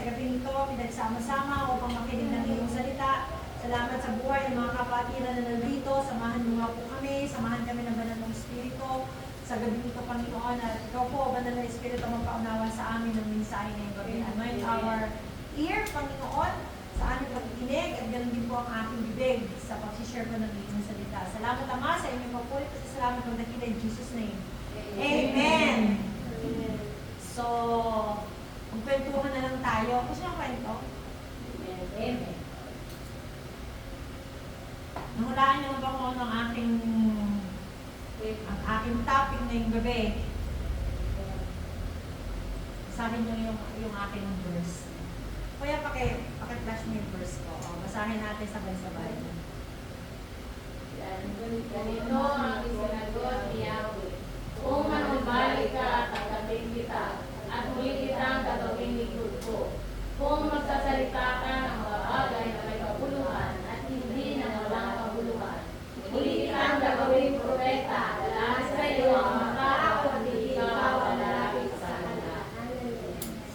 gabi nito, pinagsama-sama upang makinig ng iyong salita. Salamat sa buhay ng mga kapatiran na nandito. Samahan mo nga po kami, samahan kami ng banal ng Espiritu sa gabi nito, Panginoon. At ikaw po, banal na Espiritu, magpaunawa sa amin ng mensahe ngayong gabi. Anoint our ear, Panginoon, sa aming pagkikinig, at ganoon din po ang aking bibig sa pag-share ko ng iyong salita. Salamat, Ama, sa inyong pagpulit at salamat ng nakita in Jesus' name. Amen. So, magkwentuhan na lang tayo. Gusto nyo kwento? Amen. Nahulaan nyo na ba kung ano ang aking topic na yung gabi? Basahin nyo yung aking verse. Kuya, paki-flash mo yung verse ko. O, basahin natin sabay-sabay. Ganito ang isinagot ni Yahweh. Kung manumbalik ka at tatapin kita, at muli kitang gagawing lingkod ko. Kung magsasalita ka ng mga bagay na may kabuluhan at hindi na walang kabuluhan, muli kitang gagawing propeta, dahil sa iyo ang makaaw at hindi ikaw ang lalapit sa kanila.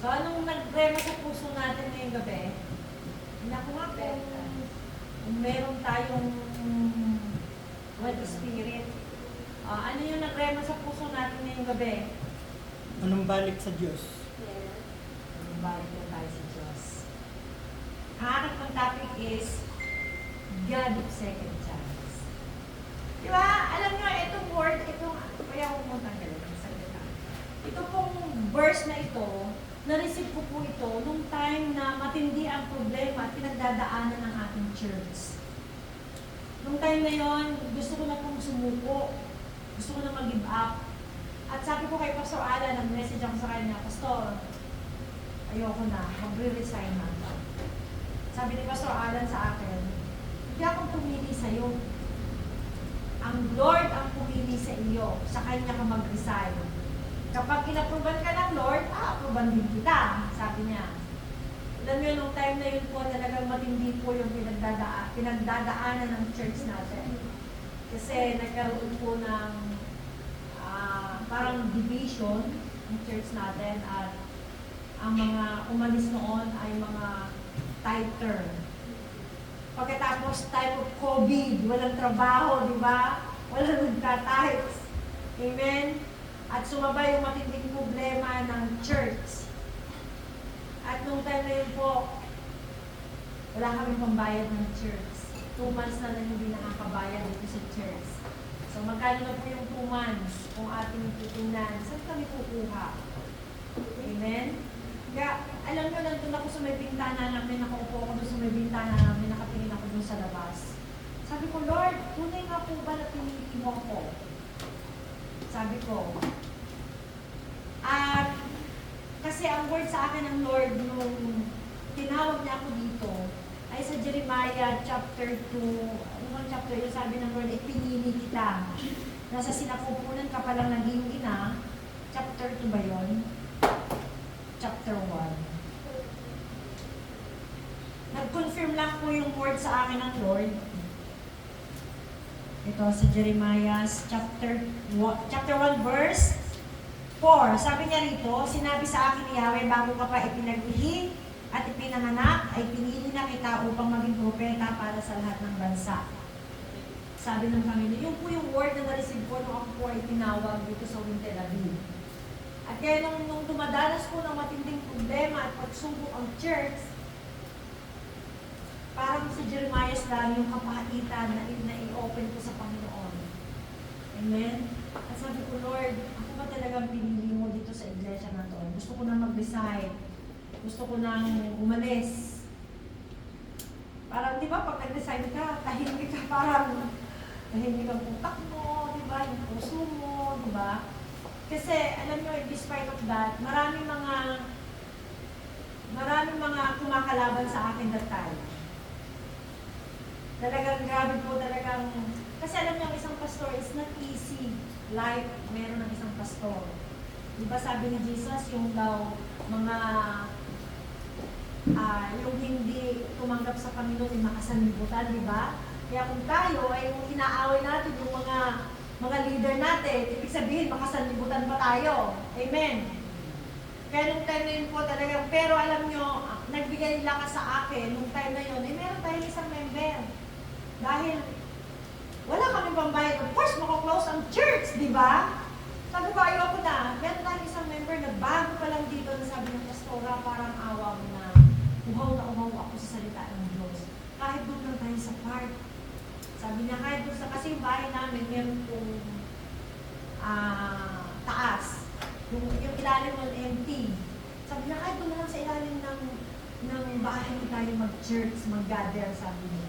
So, anong nagrema sa puso natin ngayong gabi? Naku nga kung meron tayong Holy Spirit. Ano yung nagrema sa puso natin ngayong gabi? Anong balik sa Diyos? Balik na tayo sa Diyos. Ang aking pang topic is God of Second Chance. Di ba? Alam nyo, itong word, kaya ako mong tanggalin ang salita. Ito pong verse na ito, na-receive ko po ito nung time na matindi ang problema at pinagdadaanan ng ating church. Nung time na yon, gusto ko na pong sumuko. Gusto ko na mag-give up. At sabi ko kay Pastor Alan, nag-message ako sa kanya, Pastor, ayoko na, magre-resign na. Sabi ni Pastor Alan sa akin, hindi akong pumili sa'yo. Ang Lord ang pumili sa iyo, sa Kanya ka mag-resign. Kapag inaproban ka ng Lord, aproban din kita, sabi niya. Alam niyo, nung time na yun po, talagang matindi po yung pinagdadaanan ng church natin. Kasi nagkaroon po ng parang division ng church natin at ang mga umalis noon ay mga tither. Pagkatapos time of COVID, walang trabaho, di ba? Walang nagtatights. Amen? At sumabay yung matinding problema ng church. At nung time na yun po, wala kami pambayad ng church. 2 months na lang hindi nakakabayad dito sa church. So magkano na po yung 2 months kung ating titingnan? Saan kami kukuha? Amen? Kaya alam nyo, nandun ako sa may bintana namin, nakaupo ako doon sa may bintana namin, nakatingin ako doon sa labas. Sabi ko, Lord, tunay nga po ba na pinili mo ako? Sabi ko. At kasi ang word sa akin ng Lord nung tinawag niya ako dito ay sa Jeremiah chapter 2. Ano bang chapter yun? Sabi ng Lord, pinili kita. Nasa sinapupunan ka palang naging ina. Chapter 2 ba yun? Chapter 1. Nag-confirm lang po yung word sa akin ng Lord. Ito sa Jeremiah chapter 1 verse 4. Sabi niya rito, sinabi sa akin ni Yahweh, bago ka pa ipinag-ihi at ipinanganak, ay pinili na kita upang maging propeta para sa lahat ng bansa. Sabi ng Panginoon, yun po yung word na na-receive ko nung ako po ay tinawag dito sa Winter Abbey. At kaya nung dumadanas ko ng matinding problema at pagsubok ang church, parang sa Jeremiah lang yung kapaitan na i-open ko sa Panginoon. Amen? At sabi ko, Lord, ako ba talagang pinili mo dito sa iglesia na to? Gusto ko na mag-resign. Gusto ko nang umalis. Parang, di ba, pag nag-resign ka, tahimik ka, parang tahimik ang utak mo, di ba, yung puso mo, di ba? Kasi, alam nyo, despite of that, maraming mga kumakalaban sa akin that time. Talagang grabe po, talagang, kasi alam nyo, ang isang pastor, it's not easy life meron ng isang pastor. Di ba sabi ni Jesus, yung daw, mga yung hindi tumanggap sa Panginoon ay makasanlibutan, di ba? Kaya kung tayo ay yung inaaway natin yung mga leader natin, ibig sabihin makasanlibutan pa tayo. Amen. Kaya nung time na yun po talagang, pero alam nyo, nagbigay lakas sa akin nung time na yun, meron tayong isang member. Dahil wala kami pambayad. Of course, makaklose ang church, di ba? Sabi ko, ayoko na. Meron tayong isang member na bago pa lang dito na sabi ng pastora, parang awa mo na uhaw ako sa salita ng Diyos. Kahit doon lang tayo sa park. Sabi niya, kahit doon sa, kasi yung bahay namin, meron pong taas. Yung ilalim ng empty. Sabi niya, kahit doon lang sa ilalim ng bahay mo tayo mag-church, mag-gather, sabi niya.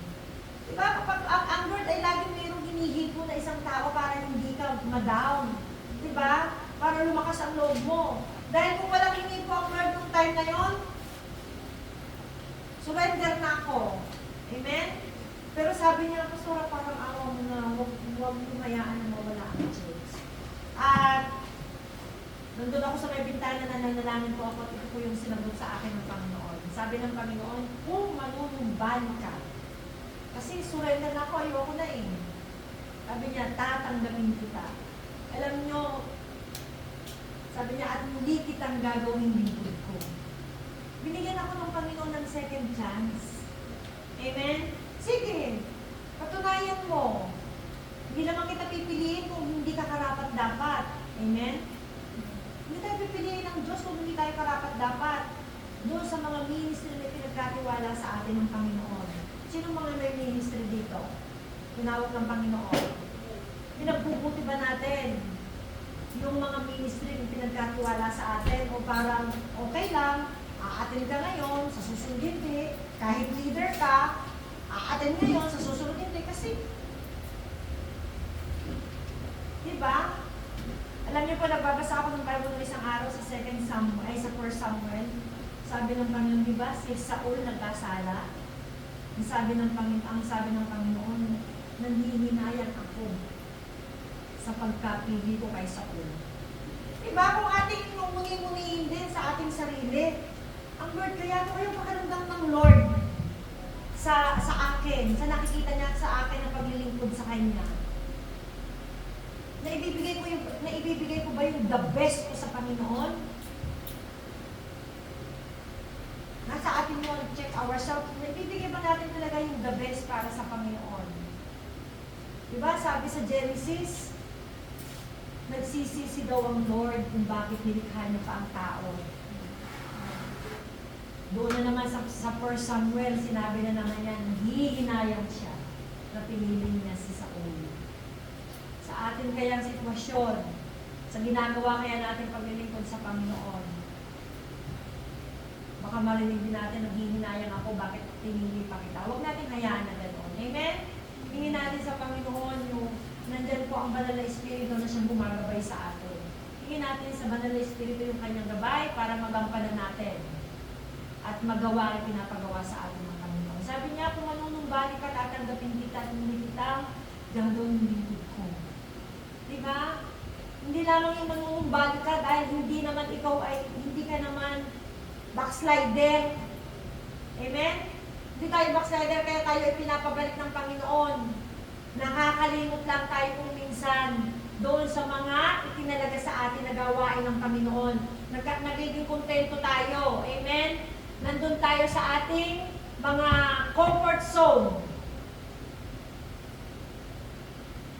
Diba, kapag ang Lord ay laging mayroong hinihipo na isang tao para hindi ka ma-down. Diba? Para lumakas ang loob mo. Dahil kung walang hinihipo ang Lord nung time na yon, surrender na ako. Amen? Pero sabi niya, pastora, parang awa mo na, huwag lumayaan na mawala ang church. At nandun ako sa may bintana na nanalangin ko ako, ito po yung sinagot sa akin ng Panginoon. Sabi ng Panginoon, kung manunumban ka, kasi surrender na ako, ayoko na eh. Sabi niya, tatanggapin kita. Alam niyo, sabi niya, at muli kitang gagawin lingkod ko. Binigyan ako ng Panginoon ng second chance. Amen? Sige, patunayan mo. Hindi naman kita pipiliin kung hindi ka karapat dapat. Amen? Hindi tayo pipiliin ng Diyos kung hindi tayo karapat dapat. Doon sa mga ministry na pinagkatiwala sa atin ng Panginoon. Sino mga may ministry dito? Tinawag ng Panginoon. Pinagbubuti ba natin yung mga ministry na pinagkatiwala sa atin o parang okay lang, aatin ka ngayon, sa susunod hindi, kahit leader ka, aatin ngayon, sa susunod hindi, kasi diba? Alam niyo po, nagbabasa ako ng Bible ng isang araw sa 1 Samuel. Sabi ng Panginoon, diba, si Saul nagkasala. Ang sabi ng Panginoon, nanhihinayang ako sa pagkapili ko kay Saul. Diba, kung ating muni-munihin din sa ating sarili, ang Lord, kaya ito yung pakaramdam ng Lord sa akin, sa nakikita niya sa akin na paglilingkod sa Kanya. Naibibigay ko ba yung the best ko sa Panginoon? Nasa atin yun, check ourselves. Naibibigay ba natin talaga yung the best para sa Panginoon? Diba, sabi sa Genesis, nagsisisi daw ang Lord kung bakit nilikha niya pa ang tao. Doon na naman sa 1 Samuel, sinabi na naman yan, hihinayang siya na pinili niya si Saul. Sa atin kayang sitwasyon, sa ginagawa kaya natin paglilingkod sa Panginoon, baka marinig din natin, naghihinayang ako, bakit pinili pa kita. Huwag natin hayaan na gano'n. Amen? Hingin natin sa Panginoon yung nandyan po ang Banal na Espiritu na siyang gumagabay sa atin. Hingin natin sa Banal na Espiritu yung kanyang gabay para magampanan natin at magawa ang pinapagawa sa atin ng Panginoon. Sabi niya, kung manunumbalik ka, tatanggapin kita at hindi kita gagawin lingkod ko. Diba? Hindi lamang yung manunumbalik ka dahil hindi naman ikaw ay, hindi ka naman backslider. Amen? Hindi tayo backslider kaya tayo ay pinapabalik ng Panginoon. Nakakalimot lang tayo kung minsan doon sa mga itinalaga sa atin na gawain ng Panginoon. Nagiging kontento tayo. Amen? Nandun tayo sa ating mga comfort zone.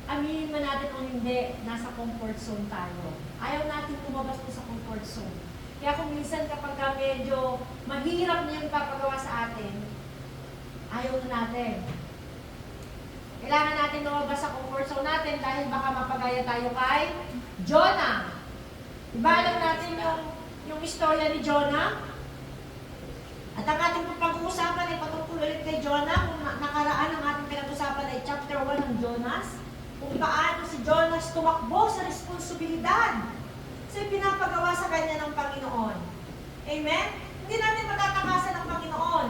Aminin man natin o hindi, nasa comfort zone tayo. Ayaw natin lumabas po sa comfort zone. Kaya kung minsan kapag medyo mahirap na yung ipapagawa sa atin, ayaw na natin. Kailangan natin lumabas sa comfort zone natin dahil baka mapagaya tayo kay Jonah. Diba alam natin yung istorya ni Jonah? At ang ating pag-uusapan ay patungkol ulit kay Jonah. Kung nakaraan ang ating pinag-usapan ay chapter 1 ng Jonas. Kung paano si Jonas tumakbo sa responsibilidad sa pinapagawa sa kanya ng Panginoon. Amen? Hindi natin matatakasan ng Panginoon.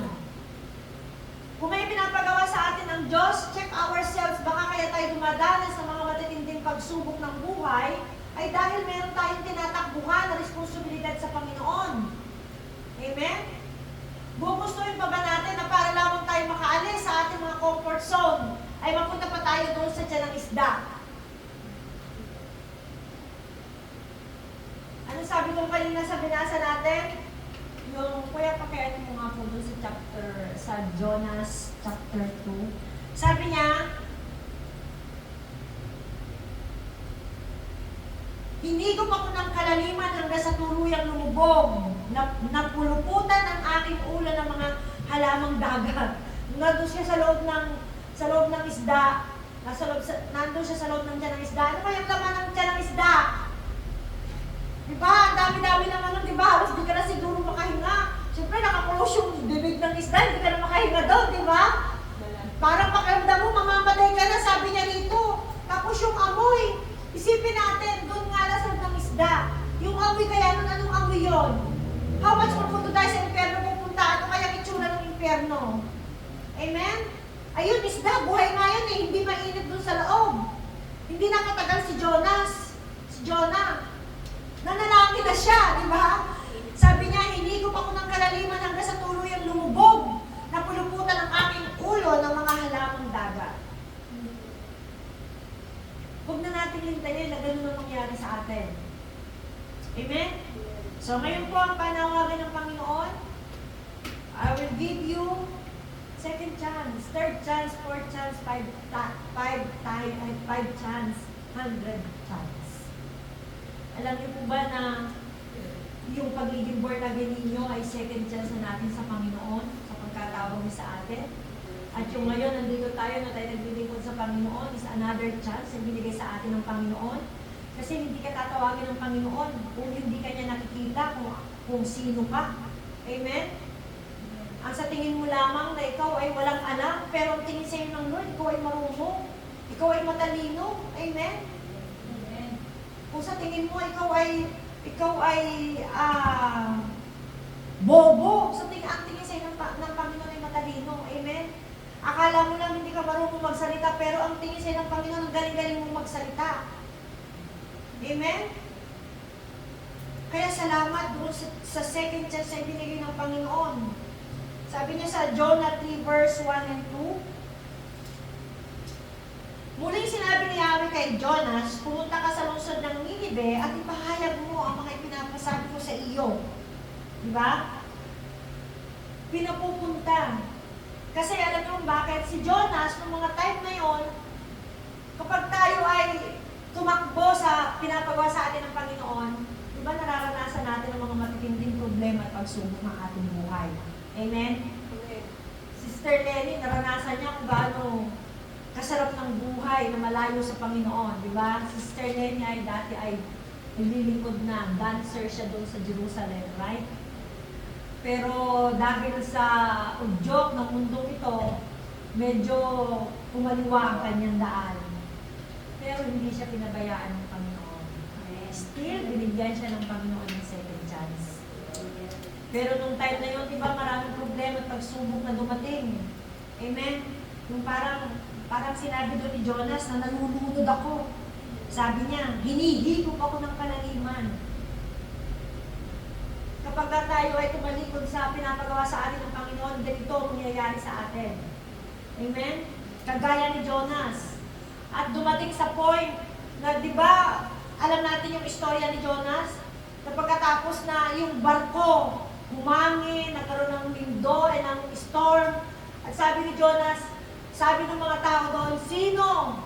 Kung may pinapagawa sa atin ng Diyos, check ourselves. Baka kaya tayo dumadanas sa mga matitinding pagsubok ng buhay ay dahil meron tayong tinatakbuhan na responsibilidad sa Panginoon. Amen? Gugustuhin pa ba natin na para lamang tayo makaalis sa ating mga comfort zone ay mapunta pa tayo doon sa tiyan ng isda? Ano sabi ko kanina sa binasa natin? Yung, kuya, pakianin mo nga po doon sa sa Jonas chapter 2. Sabi niya, hinigop ako ng kalaliman hanggang sa tuluyang lumubog. Napuluputan ang aking ulo ng mga halamang dagat. Nandun siya sa loob ng isda. Nandun siya sa loob ng tiyan ng isda. Ano kayang laman ng tiyan ng isda? Diba? Ang dami-dami naman nun, diba? Halos di ka na siguro makahinga. Siyempre, nakakulong yung bibig ng isda, hindi ka na makahinga doon, diba? Parang pakiramdam mo, mamamatay ka na, sabi niya dito. Tapos yung amoy, isipin natin, doon nga lasag ng isda. Yung amoy kaya nun, anong amoy yun? How much pupunta tayo sa impyerno pupunta? Ano kaya itsura ng impyerno? Amen? Ayun, isda, buhay nga yan eh, hindi mainit doon sa loob. Hindi nakatagal si Jonah. Nanalangin na siya, di ba? Sabi niya, hinigop ako ng kalaliman hanggang sa tuluyang lumubog. Napuluputan ang aking ulo ng mga halamang dagat. Huwag na natin hintayin na ganun ang mangyari sa atin. Amen? So ngayon po ang panawagan ng Panginoon, I will give you second chance, third chance, fourth chance, five chance, 100 chance. Alam niyo po ba na yung pagiging born again ninyo ay second chance na natin sa Panginoon, sa pagkatawag niya sa atin? At yung ngayon, nandito tayo na tayo naglilingkod sa Panginoon, is another chance na binigay sa atin ng Panginoon. Kasi hindi ka tatawagin ng Panginoon kung hindi ka niya nakikita kung sino ka. Amen? Ang sa tingin mo lamang na ikaw ay walang anak, pero ang tingin sa'yo ng Lord, ikaw ay marunong, ikaw ay matalino. Amen? Kung sa tingin mo ikaw ay bobo, ang tingin sa'yo ng Panginoon ay matalino. Amen? Akala mo lang hindi ka marunong magsalita, pero ang tingin sa'yo ng Panginoon, ang galing-galing mong magsalita. Amen? Kaya salamat doon sa second chance na ibinigay ng Panginoon. Sabi niya sa Jonah 3 verse 1 and 2, muling sinabi ni Yahweh kay Jonas, pumunta ka sa lungsod ng Ninive at ipahayag mo ang mga ipinapasabi ko sa iyo. Diba? Pinapupunta. Kasi alam niyo bakit? Si Jonas, noong mga time na yon, kapag tayo ay tumakbo sa pinapagawa sa atin ng Panginoon, diba nararanasan natin ang mga matitinding problema at pagsubok ng ating buhay. Amen? Sister Lenny, naranasan niya kung gaano kasarap ng buhay na malayo sa Panginoon, di ba? Sister Lenny ay dati ay nililingkod na, dancer siya doon sa Jerusalem, right? Pero dahil sa udyok ng mundong ito, medyo kumaliwa ang kanyang daan. Pero hindi siya pinabayaan ng Panginoon. Still, binigyan siya ng Panginoon ng second chance. Pero nung time na yun, di ba, maraming problema at pagsubok na dumating. Amen? Yung parang sinabi doon ni Jonas na nalulunod ako. Sabi niya, hinihigop ako ng kalaliman. Kapag tayo ay tumalikod sa pinapagawa sa atin ng Panginoon, ganito ang nangyayari sa atin. Amen? Kagaya ni Jonas. At dumating sa point na, di ba, alam natin yung istorya ni Jonas, na pagkatapos na yung barko, humangin, nagkaroon ng lindo and ng storm, at sabi ni Jonas, sabi ng mga tao doon, sino?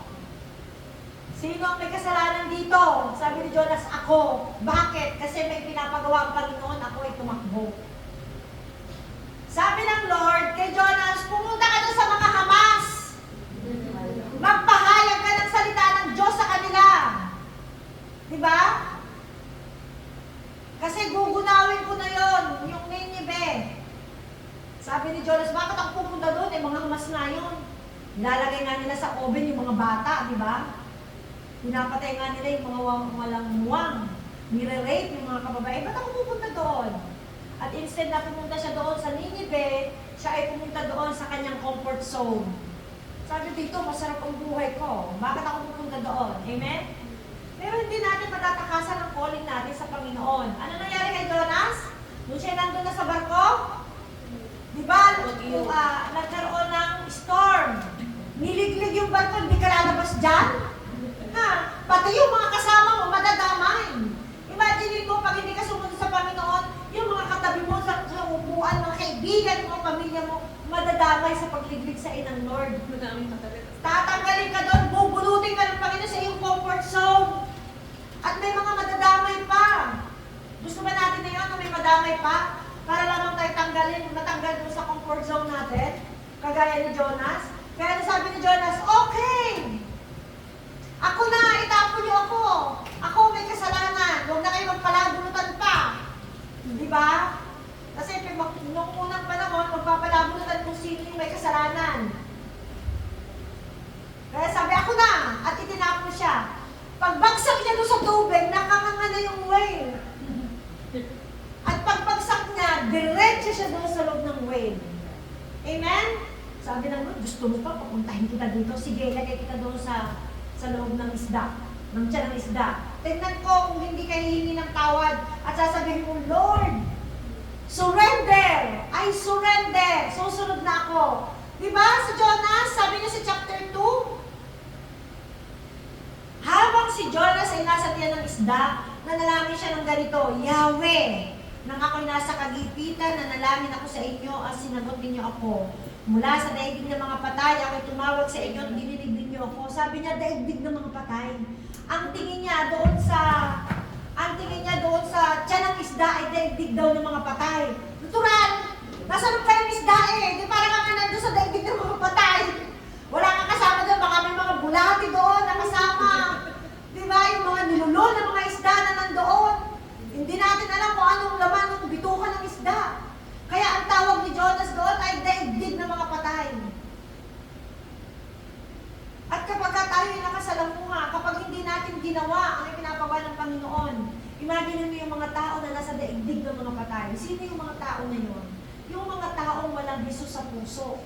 Sino ang may kasalanan dito? Sabi ni Jonas, ako. Bakit? Kasi may pinapagawa ang Panginoon, ako ay tumakbo. Sabi ng Lord kay Jonas, pumunta ka doon sa mga Hamas. Magpahayag ka ng salita ng Diyos sa kanila. Diba? Kasi gugunawin ko na yon, yung Ninive. Sabi ni Jonas, bakit ako pupunta doon? Mga Hamas na yun. Nilalagay nga nila sa oven yung mga bata, di ba? Pinapatay nga nila yung mga walang muwang. Nire-rape yung mga kababae. Ba't ako pupunta doon? At instead na pumunta siya doon sa Ninive, siya ay pumunta doon sa kanyang comfort zone. Sabi dito, masarap ang buhay ko. Bakit ako pupunta doon? Amen? Pero hindi natin matatakasan ang calling natin sa Panginoon. Ano nangyari kay Jonas? Nung siya nandun na sa barko, di ba, nagkaroon ng storm. Niliglig yung barko, hindi ka lalabas dyan. Ha? Pati yung mga kasama mo, madadamay. Imagine mo, pag hindi ka sumunod sa Panginoon, yung mga katabi mo sa upuan, ang mga kaibigan mo, pamilya mo, madadamay sa pagliglig sa inang Lord. Tatanggalin ka doon, bubulutin ka ng Panginoon sa iyong comfort zone. At may mga madadamay pa. Gusto ba natin na yun na may madamay pa? Para lamang tayo matanggal doon sa comfort zone natin? Kagaya ni Jonas. Kaya sabi ni Jonas, okay! Ako na, itapon niyo ako. Ako may kasalanan. Huwag na kayo magpalabunutan pa. Di ba? Kasi nung unang panahon, magpapalabunutan kung sino yung may kasalanan. Kaya sabi, ako na! At itinapon siya. Pagbagsak niya doon sa tubig, nakanganga na yung whale. At pagbagsak niya, diretso siya doon sa loob ng whale. Amen? Sabi ng Lord, gusto mo pa, papuntahin kita dito. Sige, lagay kita doon sa loob ng isda, ng tiyan ng isda. Tingnan ko kung hindi ka hihingi ng tawad at sasabihin mo, Lord, surrender! I surrender! Susunod na ako. Diba sa Jonas, sabi niya sa chapter 2, habang si Jonas ay nasa tiyan ng isda, nanalangin siya ng ganito, Yahweh, nang ako'y nasa kagipitan, nanalangin ako sa inyo at sinagot ninyo ako. Mula sa daigdig ng mga patay, ako'y tumawag sa inyo at dininig ninyo ako. Sabi niya, daigdig ng mga patay. Ang tingin niya doon sa tiyan ng isda ay daigdig daw ng mga patay. Natural! Nasa loob kayo ng isda eh. Di parang nga nandun sa daigdig ng mga patay. Wala kang kasama doon, baka may mga bulati doon na kasama. Di ba? Yung mga nilulol ng mga isda na nandoon. Hindi natin alam kung anong laman ng bitukan ng isda. Kaya ang tawag ni Jonas doon ay daigdig ng mga patay. At kapag tayo ay nakasalamuha, kapag hindi natin ginawa ang ipinapagawa ng Panginoon, imagine mo yung mga tao na nasa daigdig ng mga patay. Sino yung mga tao na yun? Yung mga taong walang Jesus sa puso.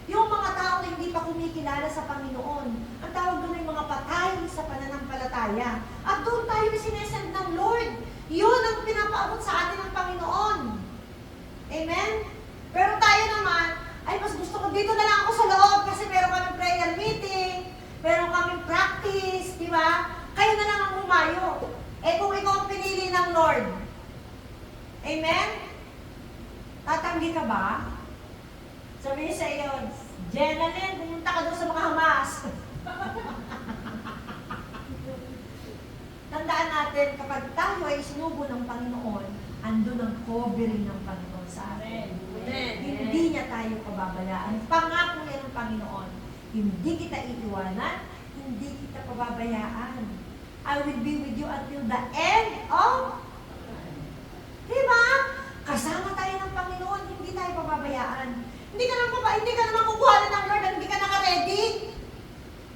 Yung mga tao na hindi pa kumikilala sa Panginoon. Ang tawag doon ay mga patay sa pananampalataya. At doon tayo sinesend ng Lord. Yun ang pinapaabot sa atin ng Panginoon. Amen? Pero tayo naman, ay mas gusto ko dito na lang ako sa loob kasi meron kaming prayer meeting, meron kaming practice, di ba? Kayo na lang ang humayo. Eh kung ikaw ang pinili ng Lord, amen? Tatanggi ka ba? Sabi niya sa iyo, Jenalyn, pumunta ka doon sa mga Hamas. Tandaan natin, kapag tayo ay sinubo ng Panginoon, andun ang covering ng Panginoon sa atin. Amen. Hindi niya tayo pababayaan. Pangako yan ng Panginoon. Hindi kita iiwanan, hindi kita pababayaan. I will be with you until the end of... Diba? Kasama tayo ng Panginoon, hindi tayo pababayaan. Hindi ka naman kukuhanan ng Lord, hindi ka naka-ready.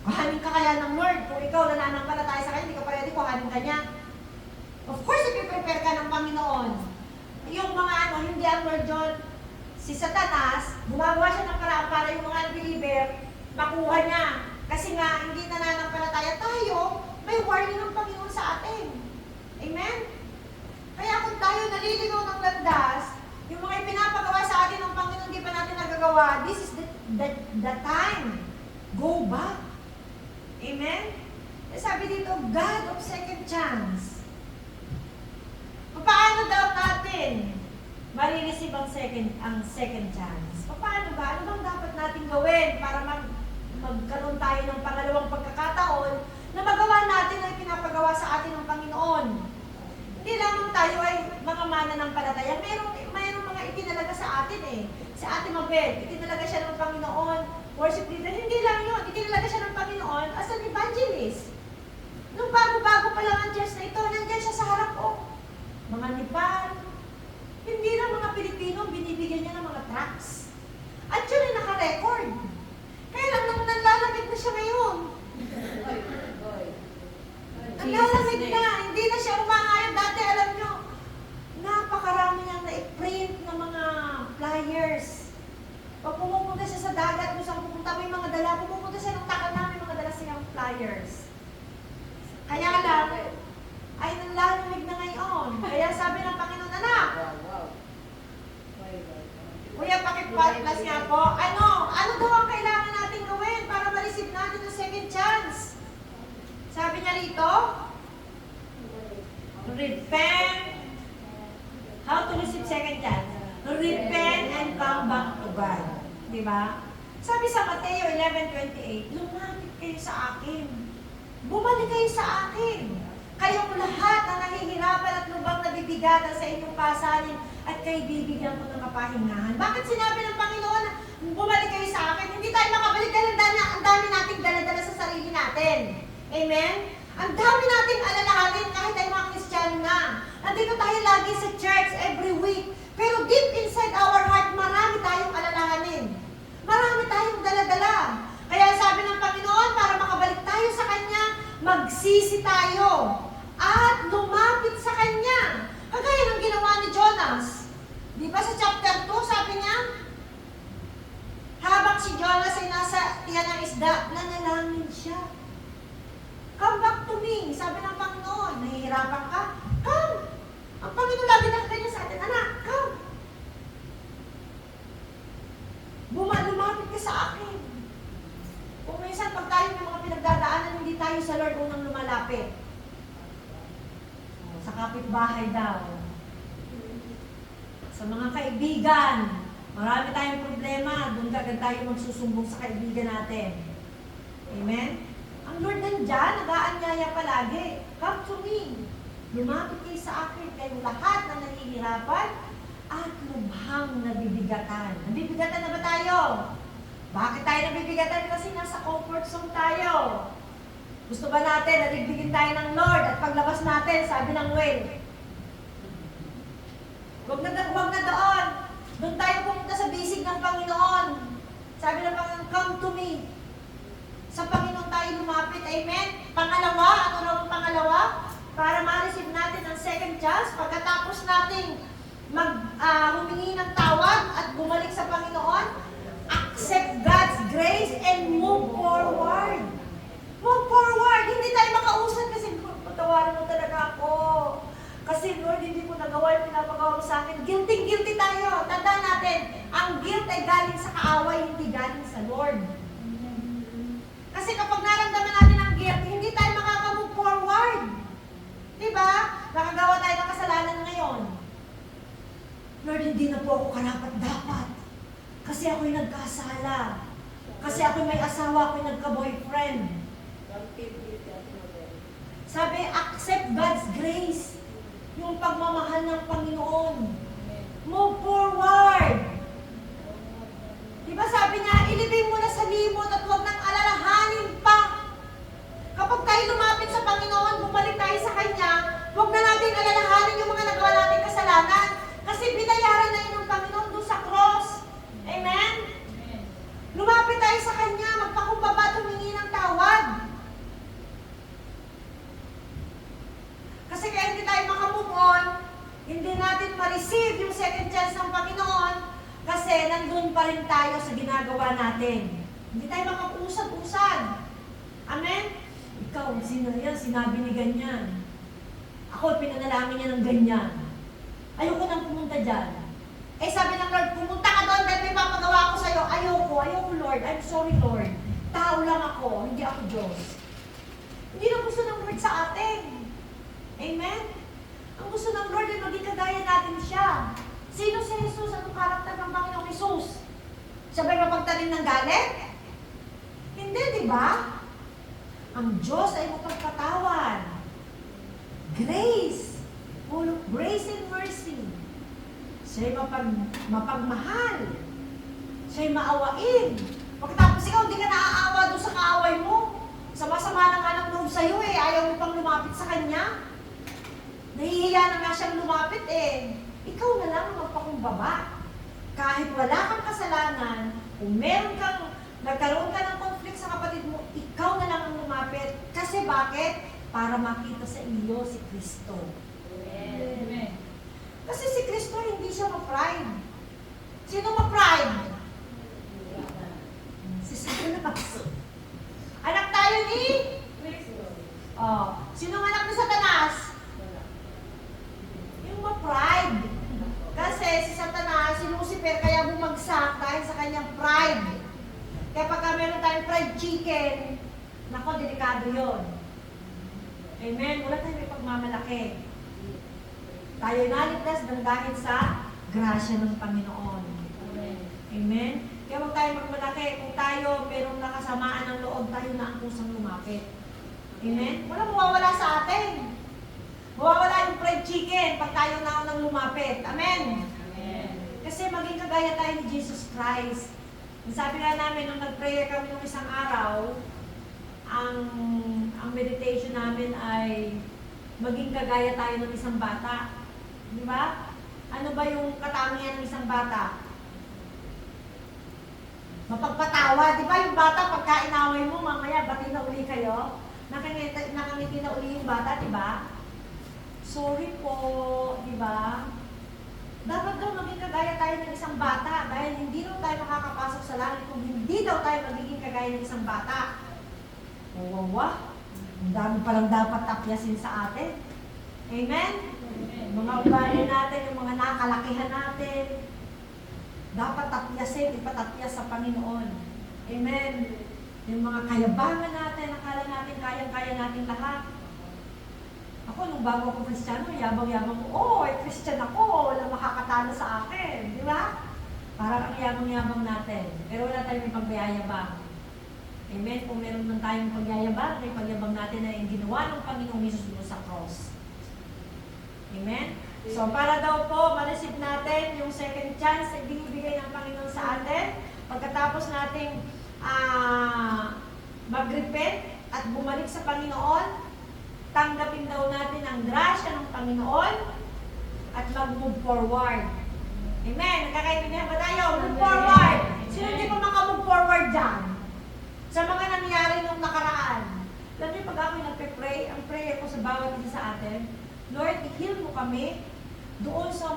Kuhanin ka kaya ng Lord. Kung ikaw nananampalataya sa Kanya, hindi ka pa ready, kuhanin ka niya. Of course, ipiprepare ka ng Panginoon. Yung mga hindi ang Lord John, si Satanas, gumagawa siya ng paraan para yung mga unbeliever, makuha niya. Kasi nga, hindi nananampalataya tayo, may warning ng Panginoon sa atin. Amen? Kaya kung tayo naliligaw ng landas, yung mga ipinapagawa sa atin ng Panginoon, hindi pa natin nagagawa, this is the time. Go back. Amen? Sabi dito, God of second chance. Paano daw natin marireceive ang second chance? Paano ba? Ano bang dapat natin gawin para magkaroon tayo ng pangalawang pagkakataon na magawa natin ang pinapagawa sa atin ng Panginoon? Hindi lamang tayo ay mga mananampalataya. Mayroong mga itinalaga sa atin eh. Si Ate Mabel, itinalaga siya ng Panginoon. Worship leader, hindi lang yun. Itinalaga siya ng Panginoon as an evangelist. Nung bago-bago pa lang ang church na ito, nandiyan siya sa harap ko. Mga Nepal. Hindi lang mga Pilipino, binibigyan niya ng mga tracts. At yun ay naka-record. Kaya lang nang nanlalamig na siya ngayon. Nanlalamig na, hindi na siya umangayon. Dati alam nyo, napakarami niyang na-print ng mga flyers. Pag pumupunta siya sa dagat, kung saan pupunta, may mga dala. Pumupunta siya ng takal na, may mga dala siyang flyers. Kaya lang, ay nanlalamig na ngayon. Kaya sabi ng Panginoon, anak, Kuya, pakipatlas nga po. Ano daw ang kailangan natin gawin para ma-receive natin ang second chance? Sabi niya rito, repent. How to receive second chance? Repent and come back to God. Di ba? Sabi sa Mateo 11:28, lumapit kayo sa akin. Bumalik kayo sa akin. Kayong lahat na nahihirapan at lubang nabibigatan sa inyong pasanin at kayo bibigyan ko ng kapahingahan. Bakit sinabi ng Panginoon na bumalik kayo sa akin? Hindi tayo makabalik dahil ang dami nating dala-dala sa sarili natin. Amen? Ang dami nating alalahanin kahit ay mga Kristiyano na. Nandito tayo lagi sa church every week. Pero deep inside our heart, marami tayong alalahanin. Marami tayong dala-dala. Kaya sabi ng Panginoon, para makabalik tayo sa Kanya, magsisi tayo at lumapit sa Kanya. Kagaya ng ginawa ni Jonas. Di ba sa chapter 2, sabi niya, habang si Jonas ay nasa tiyan ng isda, nanalangin siya. Come back to me. Sabi ng Panginoon, nahihirapan ka? Come. Ang Panginoon lagi nakaganyan sa atin, anak, come. Lumapit ka sa akin. Kung minsan pag tayo may mga pinagdadaanan, hindi tayo sa Lord unang lumalapit. Sa kapitbahay daw. Sa mga kaibigan. Marami tayong problema. Doon agad tayo magsusumbong sa kaibigan natin. Amen? Ang Lord nandyan, nag-aanyaya palagi. Come to me. Lumapit kayo sa akin. Kayong lahat na nahihirapan at lubhang nabibigatan. Nabibigatan na ba tayo? Bakit tayo nabibigatan? Kasi nasa comfort zone tayo. Gusto ba natin na ligbigin tayo ng Lord at paglabas natin, sabi ng well, huwag na doon. Doon tayo pumunta sa bisig ng Panginoon. Sabi ng Panginoon, come to me. Sa Panginoon tayo lumapit. Amen? Pangalawa, ano raw ang pangalawa? Para ma-receive natin ang second chance, pagkatapos nating humingi ng tawad at bumalik sa Panginoon, accept God's grace and move forward. Move forward. Hindi tayo makausad kasi, patawarin mo talaga ako. Kasi Lord, hindi ko nagawa yung pinapagawa mo sa akin. Guilty tayo. Tandaan natin, ang guilt ay galing sa kaaway, hindi galing sa Lord. Kasi kapag naramdaman natin ang guilt, hindi tayo makaka-move forward. Diba? Nakagawa tayo ng kasalanan ngayon. Lord, hindi na po ako karapat-dapat. Kasi ako'y nagkasala. Kasi ako'y may asawa, ako'y nagka-boyfriend. Sabi, accept God's grace. Yung pagmamahal ng Panginoon. Move forward. Diba sabi niya, ilibing mo na sa limot at huwag nang alalahanin pa. Kapag tayo lumapit sa Panginoon, bumalik tayo sa Kanya, huwag na natin alalahanin yung mga nagawa nating kasalanan. Kasi binayaran na yun ng Panginoon doon sa cross. Amen? Lumapit tayo sa Kanya, magpakumbaba at humingi ng tawad. Kasi kaya hindi tayo makamove on, hindi natin ma-receive yung second chance ng Panginoon kasi nandun pa rin tayo sa ginagawa natin. Hindi tayo makapusad-usad. Amen? Ikaw, sinabi ni ganyan. Ako, pinanalangin niya ng ganyan. Ayoko nang pumunta dyan. Eh sabi ng Lord, pumunta ka doon dahil may papagawa ko sa'yo. Ayoko Lord. I'm sorry Lord. Tao lang ako, hindi ako Diyos. Hindi na gusto ng Lord sa atin. Amen? Ang gusto ng Lord ay maging kagaya natin siya. Sino si Jesus? Anong karakter ng Panginoong Jesus? Siya ba'y mapagtanim ng galit? Hindi, di ba? Ang Diyos ay mapagpatawan. Grace. Full of grace and mercy. Siya'y mapagmahal. Siya'y maawain. Pagkatapos ikaw, hindi ka naaawa doon sa kaaway mo. Sama-sama na nga ng loob sa'yo eh. Ayaw mo pang lumapit sa Kanya. Nahihiya na nga siyang lumapit eh. Ikaw na lang magpakumbaba. Kahit wala kang kasalanan, kung nagkaroon ka ng conflict sa kapatid mo, ikaw na lang ang lumapit. Kasi bakit? Para makita sa iyo si Kristo. Amen. Kasi si Kristo hindi siya ma-pride. Sino ma-pride? Si Satanas. Anak tayo ni? Sino anak ni Satanas? Yung ma-pride. Kasi si Satanas, si Lucifer, kaya bumagsak dahil sa kanyang pride. Kaya pagka meron tayong fried chicken, nako, delikado yon. Amen? Wala tayong may pagmamalaki. Tayo naligtas ng dahil sa grasya ng Panginoon. Amen. Amen? Kaya huwag tayo magmalaki. Kung tayo merong nakasamaan ng loob, tayo na ang kusang lumapit. Amen? Walang mawawala sa atin. Mawawala yung fried chicken pag tayo na nang lumapit. Amen? Amen. Kasi maging kagaya tayo ni Jesus Christ. Sabi nga namin, nung nag-prayer kami nung isang araw, ang meditation namin ay maging kagaya tayo ng isang bata. Di ba? Ano ba yung katangian ng isang bata? Mapagpatawa. Di ba yung bata, pagka inaway mo, mamaya bati na uli kayo? Nakangiti na uli yung bata, di ba? Sorry po, di ba? Dapat daw maging kagaya tayo ng isang bata dahil hindi daw tayo makakapasok sa langit kung hindi daw tayo magiging kagaya ng isang bata. Wawa, ang dami palang dapat tapyasin sa atin. Amen? Mga ugali natin, yung mga nakalakihan natin, dapat tapyasin, ipatapyas sa Panginoon. Amen? Yung mga kayabangan natin, akala natin kayang-kaya natin lahat. Ako, nung bago ako Kristiyano, yabang-yabang ko, Kristyan ako, walang makakatalo sa akin. Di ba? Parang ang yabang-yabang natin. Pero wala tayong pagyayabang. Amen? Kung meron man tayong pagyayabang, ay pagyabang natin na yung ginawa ng Panginoong Jesus doon sa cross. Amen? So, para daw po, ma-receive natin yung second chance na binibigay ng Panginoon sa atin, pagkatapos nating mag-repent at bumalik sa Panginoon, tanggapin daw natin ang grasya ng Panginoon at mag-move forward. Amen? Nakakaintindihan ba tayo? Move forward! Sino hindi pa maka-move forward dyan? Sa mga nangyari nung nakaraan. Alam niyo, pag ako'y nagpe-pray, ang prayer ko sa bawat isa sa atin, Lord, i-heal mo kami doon sa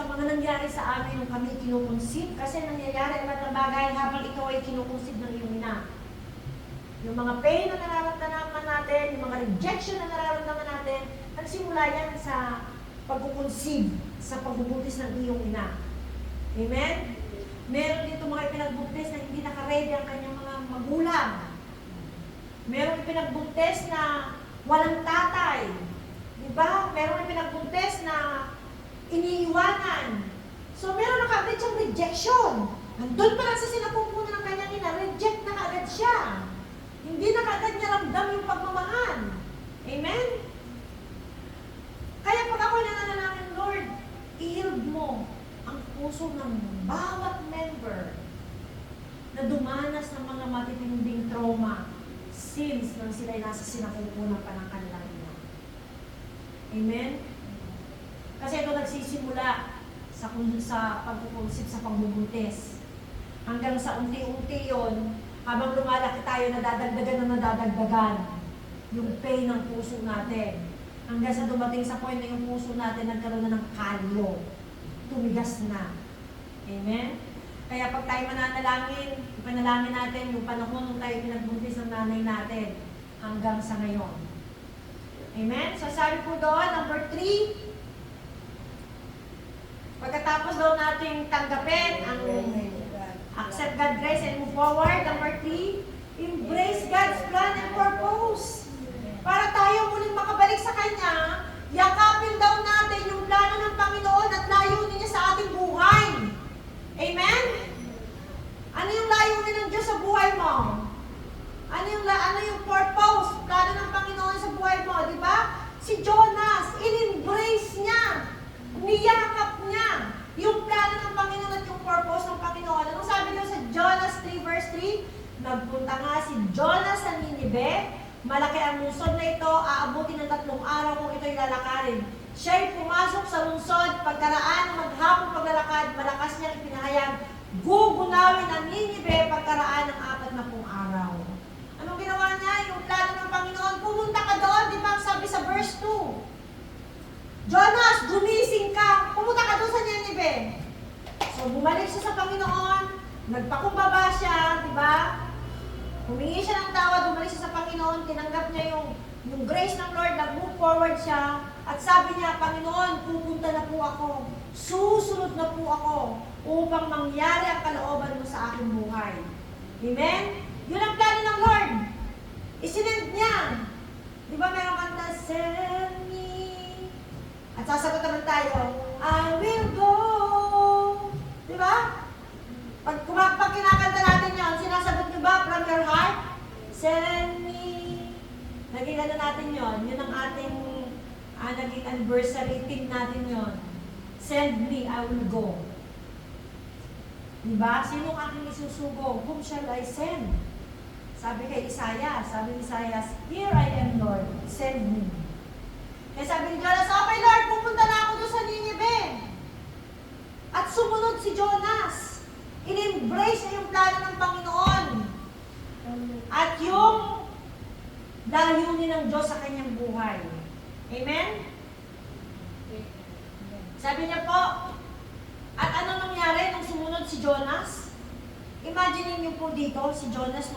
mga nangyari sa amin nung kami kinukonsid. Kasi nangyayari ang lahat ng bagay habang ikaw ay kinukonsid ng iyong ina. Yung mga pain na nararamdaman natin, yung mga rejection na nararamdaman natin, nagsimula yan sa pagkukonsid, sa pagbubuntis ng iyong ina. Amen? Meron dito mga ipinagbuntis na hindi nakaready ang kanyang mga magulang. Meron ipinagbuntis na walang tatay. Diba? Meron ipinagbuntis na iniiwanan. So, meron na kaagad siyang rejection. Nandun pa lang sa sinapupunan ng kanyang ina, reject na kaagad siya. Hindi na kaagad niya ramdam yung pagmamahal. Amen? Kaya pag ako nananalangin, Lord, i-heal mo ang puso ng bawat member na dumanas ng mga matitinding trauma since nang sila'y nasa sinapupunan pa ng kanilang ina. Amen? Kasi ito nagsisimula sa pagkukonsip sa pagbubuntis. Hanggang sa unti-unti yun, habang lumalaki tayo, nadadagdagan yung pain ng puso natin. Hanggang sa dumating sa point na yung puso natin nagkaroon na ng kalyo. Tumigas na. Amen? Kaya pag tayo mananalangin, ipanalangin natin yung panahon nung tayo pinagbuntis ng nanay natin hanggang sa ngayon. Amen? So sabi po doon, number 3, pagkatapos daw nating tanggapin ang accept God's grace and move forward. Number 3, embrace God's plan and purpose. Para tayo muling makabalik sa Kanya, yakapin daw natin yung plano ng Panginoon at layunin niya sa ating buhay. Amen? Ano yung layunin ng Diyos sa buhay mo? Ano yung purpose, plano ng Panginoon sa buhay mo? Di ba? Si Jonas, in-embrace niya. Niyakap niya yung plano ng Panginoon at yung purpose ng Panginoon. Anong sabi niyo sa Jonas 3 verse 3? Nagpunta nga si Jonas sa Ninive. Malaki ang lungsod na ito, aabutin ng 3 araw kung ito'y lalakarin. Siya'y pumasok sa lungsod, pagkaraan ng maghapong paglalakad, malakas niyang ipinahayag, gugunawin ang Ninive pagkaraan ng 40 araw. Anong ginawa niya? Yung plano ng Panginoon, pumunta ka doon, di ba ang sabi sa verse 2? Jonas, gumising ka, pumunta ka doon sa Ninive. So bumalik siya sa Panginoon, nagpakumbaba siya, di ba? Humingi siya ng tawad, bumalik siya sa Panginoon, tinanggap niya yung grace ng Lord, nag-move forward siya, at sabi niya, Panginoon, pupunta na po ako, susunod na po ako, upang mangyari ang kalooban mo sa aking buhay. Amen? Yun ang plano ng Lord. Isinend niya. Di ba meron kanta, send me? At sasagot naman tayo, I will go. Di ba? Pag kinakanta natin yun, sinasagot nyo ba from your heart? Send me. Naging ano natin yun. Yun ang ating naging anniversary theme natin yun. Send me, I will go. Diba? Sinong aking isusugo? Whom shall I send? Sabi kay Isaiah, sabi ni Isaiah, here I am, Lord, send me. Kaya sabi ni Jonas, okay Lord, pupunta na ako doon sa Nineveh. At sumunod si Jonas. In-embrace niya yung plano ng Panginoon. At yung layunin ng Diyos sa kanyang buhay. Amen? Sabi niya po, at ano nangyari nung sumunod si Jonas? Imagine niyo po dito, si Jonas,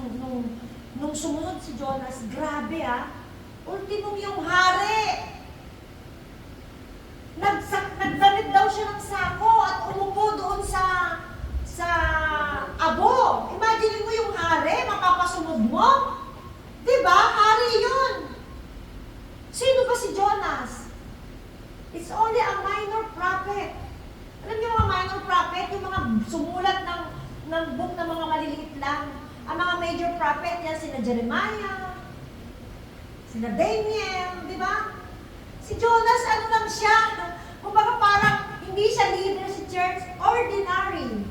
nung sumunod si Jonas, grabe ultimong yung hari. Nagdamit daw siya ng sako at umupo doon sa abo. Imagine mo yung hari, mapapasunod mo. Diba? Hari yun. Sino ba si Jonas? It's only a minor prophet. Alam niyo mga minor prophet, yung mga sumulat ng book na mga maliliit lang. Ang mga major prophet yan, sina Jeremiah, sina Daniel, di ba? Si Jonas, ano lang siya? Kumbaga parang hindi siya leader sa church, ordinary.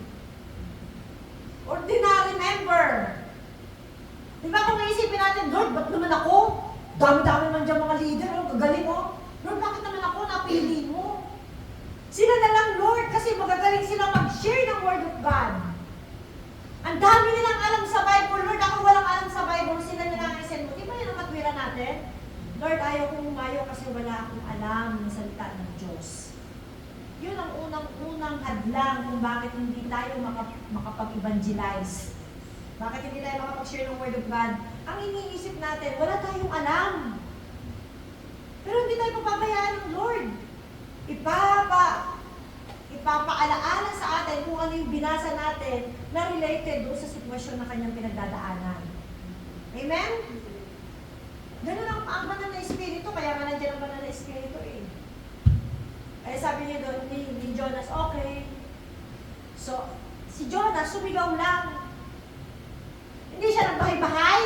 Ordinary member. Di ba kung naisipin natin, Lord, ba't naman ako? Dami-dami man dyan mga leader, gagaling mo. Lord, bakit naman ako napili mo? Sila na lang, Lord, kasi magagaling sila mag-share ng Word of God. Ang dami nilang alam sa Bible, Lord, ako walang alam sa Bible, sila na lang i-send mo. Di ba yun ang matwira natin? Lord, ayaw kong umayo kasi wala akong alam ng salita ng Diyos. Yun ang unang hadlang kung bakit hindi tayo makapag-evangelize. Bakit hindi tayo makapag-share ng Word of God? Ang iniisip natin, wala tayong alam. Pero hindi tayo papabayaan ng Lord. Ipapaalaala sa atin kung ano yung binasa natin na related doon sa sitwasyon na kanyang pinagdadaanan. Amen? Ganun ang banal na espiritu, kaya nga nandiyan ang banal na espiritu eh. Kaya sabi niya doon ni Jonas, okay. So, si Jonas sumigaw lang. Hindi siya nagbahay-bahay.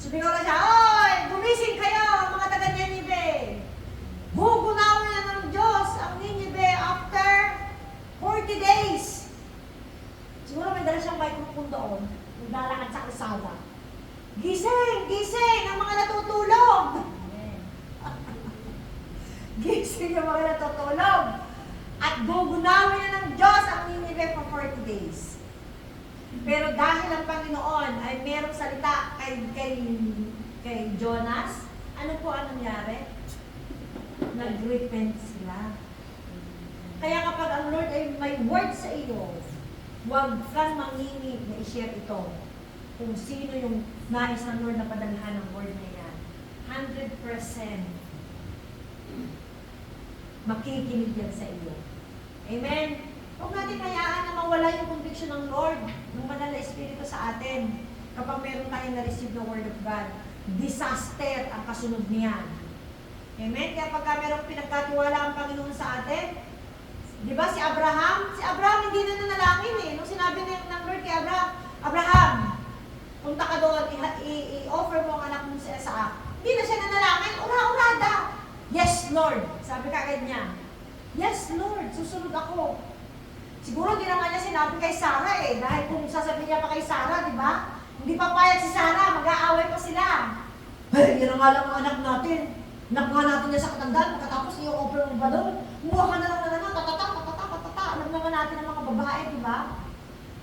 Sumigaw lang siya, oy, gumising kayo mga taga-Nineveh. Gugunawin na ng Diyos ang Nineveh after 40 days. Siguro may dala siyang microphone doon. Naglalakad sa kalsada. Gising! Gising! Ang mga natutulog! Gising ang mga natutulog! At gugunawin na ng Diyos ang Nineveh for 40 days. Pero dahil ang Panginoon ay merong salita kay Jonas, ano po ang nangyari? Nag-repent sila. Kaya kapag ang Lord ay may word sa iyo, huwag kang mangingit na i-share ito kung sino yung nais ng Lord na padalhan ng word na yan. 100% makikinig yan sa iyo. Amen? Huwag natin hayaan na mawala yung conviction ng Lord, ng banal na Espiritu sa atin kapag meron tayong na-receive na Word of God. Disaster ang kasunod niyan. Amen? Kaya pagka merong pinagkatiwala ang Panginoon sa atin, di ba si Abraham? Si Abraham hindi na nanalangin eh. Nung sinabi ng Lord kay Abraham, punta ka doon, i-offer mo ang anak mo si Isaac. Hindi na siya nanalangin, ura-urada. Yes, Lord. Sabi kagad niya, yes, Lord, susunod ako. Siguro hindi naman niya sinabi kay Sarah eh, dahil kung sasabihin niya pa kay Sarah, di ba? Hindi papayag si Sarah, mag-aaway pa sila. Hey, yan ang alam ng anak natin. Nakuha natin niya sa katandaan, pagkatapos i-offer mo ba doon? Muha ka na lang tatata. Alam naman natin ang mga babae, di ba?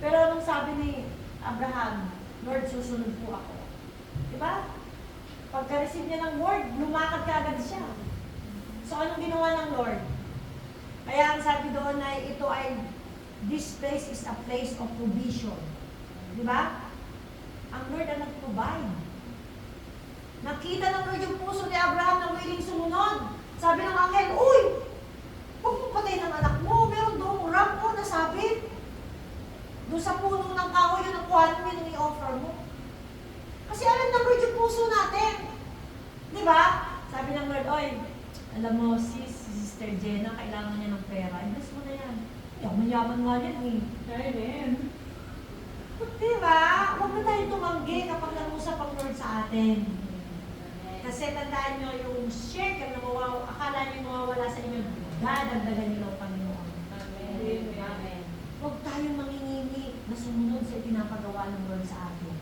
Pero anong sabi ni Abraham, Lord, susunod po ako. Di ba? Pagka-receive niya ng word, lumakad ka agad siya. So anong ginawa ng Lord? Kaya ang sabi doon ay ito ay this place is a place of provision. Di ba? Ang Lord ang nag-provide. Nakita ng Lord yung puso ni Abraham na willing sumunod. Sabi ng anghel, uy! Huwag mong patay ng anak mo. Meron doon ram mo na sabit. Doon sa puno ng kahoy yun ang kuhanin mo yung i-offer mo. Kasi alam ng Lord yung puso natin. Di ba? Sabi ng Lord, oy, alam mo, Sister Jenna, yaman nga yan eh. Amen. Diba? Huwag na tayong tumanggi kapag nangusap ang Lord sa atin. Kasi tandaan nyo, yung shaker na akala nyo mawawala sa inyo, dadagdagan nyo ang Panginoon. Amen. Huwag tayong mangingini na sumunod sa pinapagawa ng Lord sa atin.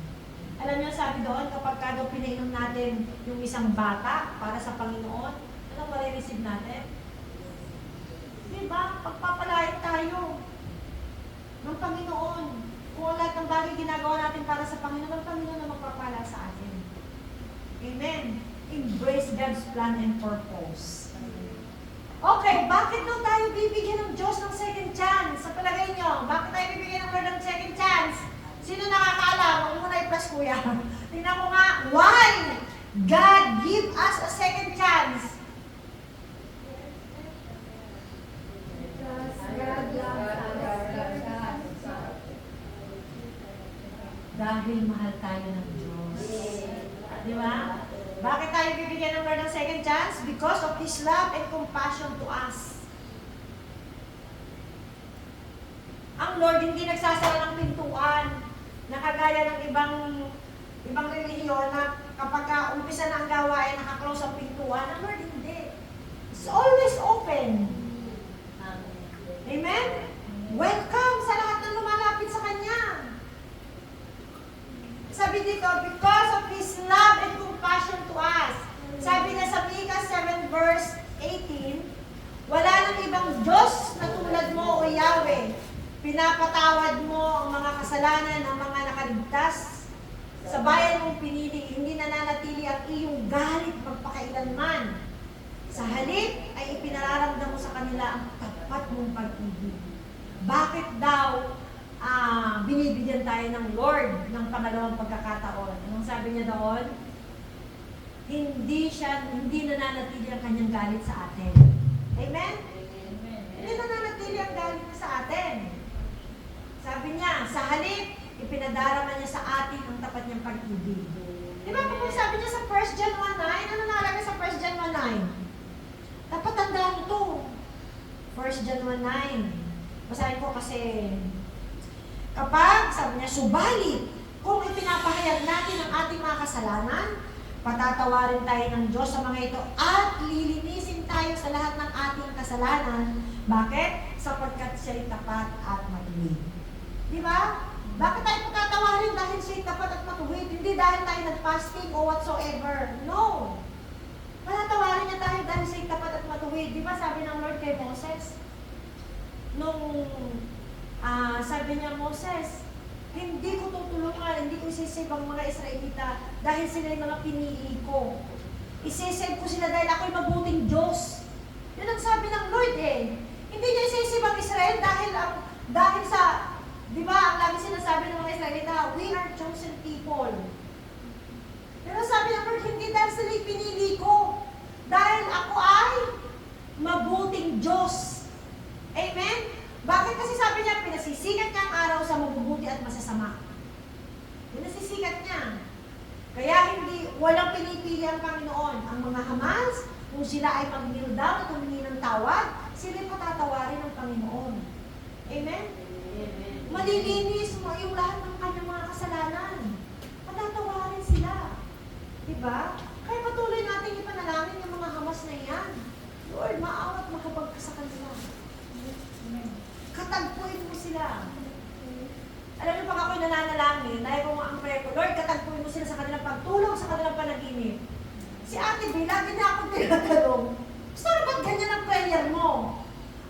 Alam niyo, sabi doon, kapag ka daw pinainom natin yung isang bata para sa Panginoon, anong marireceive natin? Diba? Pagpapalait tayo ng Panginoon. Kung lahat ng bagay ginagawa natin para sa Panginoon, ang Panginoon na magpapala sa atin. Amen. Embrace God's plan and purpose. Okay, bakit daw tayo bibigyan ng Diyos ng second chance? Sa palagay nyo, bakit tayo bibigyan ng Lord ng second chance? Sino nakakaalam? Huwag mo na i-plus kuya. Tingnan ko nga, why God give us a second chance? Dahil mahal tayo ng Diyos. Di ba? Bakit tayo bibigyan ng Lord ng second chance? Because of His love and compassion to us. Ang Lord hindi nagsasara ng pintuan na kagaya ng ibang relihiyon na kapag umpisa na ang gawain, nakaklose ang pintuan. Ang Lord hindi. It's always open. Amen? Welcome sa lahat ng lumalapit sa Kanya. Sabi dito, because of His love and compassion to us. Sabi na sa Micah 7 verse 18, wala nang ibang Diyos na tulad mo, O Yahweh. Pinapatawad mo ang mga kasalanan ng mga nakaligtas. Sa bayan mong pinili, hindi nananatili ang iyong galit magpakailanman. Sa halip ay ipinararamdam mo sa kanila ang tapat mong pag-ibig. Bakit daw binibigyan tayo ng Lord ng pangalawang pagkakataon? Anong sabi niya doon? Hindi nananatili ang kanyang galit sa atin. Amen? Hindi nananatili ang galit niya sa atin. Sabi niya, sa halip, ipinadarama niya sa atin ang tapat niyang pag-ibig. Di ba kung sabi niya sa 1 John 1:9, ano nalagay sa 1 John 1:9? Dapat tandaan ito. 1 John 1:9. Basahin ko kasi, kapag, sabi niya, subalit, kung ipinapahayag natin ang ating mga kasalanan, patatawarin tayo ng Diyos sa mga ito at lilinisin tayo sa lahat ng ating kasalanan. Bakit? Sapagkat siya'y tapat at matuwid. Di ba? Bakit tayo patatawarin? Dahil siya'y tapat at matuwid. Hindi dahil tayo nag-fasting o whatsoever. No! Patatawarin niya tayo dahil siya'y tapat at matuwid. Di ba sabi ng Lord kay Moses? Sabi niya, Moses, hindi ko tutulungan, hindi ko isisave ang mga Israelita dahil sila yung mga pinili ko. Isisave ko sila dahil ako'y mabuting Diyos. Yun ang sabi ng Lord eh. Hindi niya isisave ang Israel dahil sa, di ba, ang lagi sinasabi ng mga Israelita, we are chosen people. Pero sabi ng Lord, hindi dahil sila yung pinili ko. Dahil ako ay mabuting Diyos. Amen? Bakit kasi sabi niya, pinasisikat niya ang araw sa mabubuti at masasama. Pinasisikat niya. Kaya walang pinipili ang Panginoon. Ang mga Hamas, kung sila ay mag-kneel down at humingi ng tawad, sila patatawarin ng Panginoon. Amen? Amen. Malilinis mo yung lahat ng kanyang mga kasalanan. Patatawarin sila. Diba? Kaya patuloy natin ipanalangin yung mga Hamas na yan. Lord, maawat makabag ka sa kanila. Katagpuin mo sila. Alam niyo, pag ako'y nananalangin, dahil kung ang prayer ko, Lord, katagpuin mo sila sa kanilang pagtulong, sa kanilang panaginip. Si Ate B, lagi na akong tinatanong, saan ba't ganyan ang prayer mo?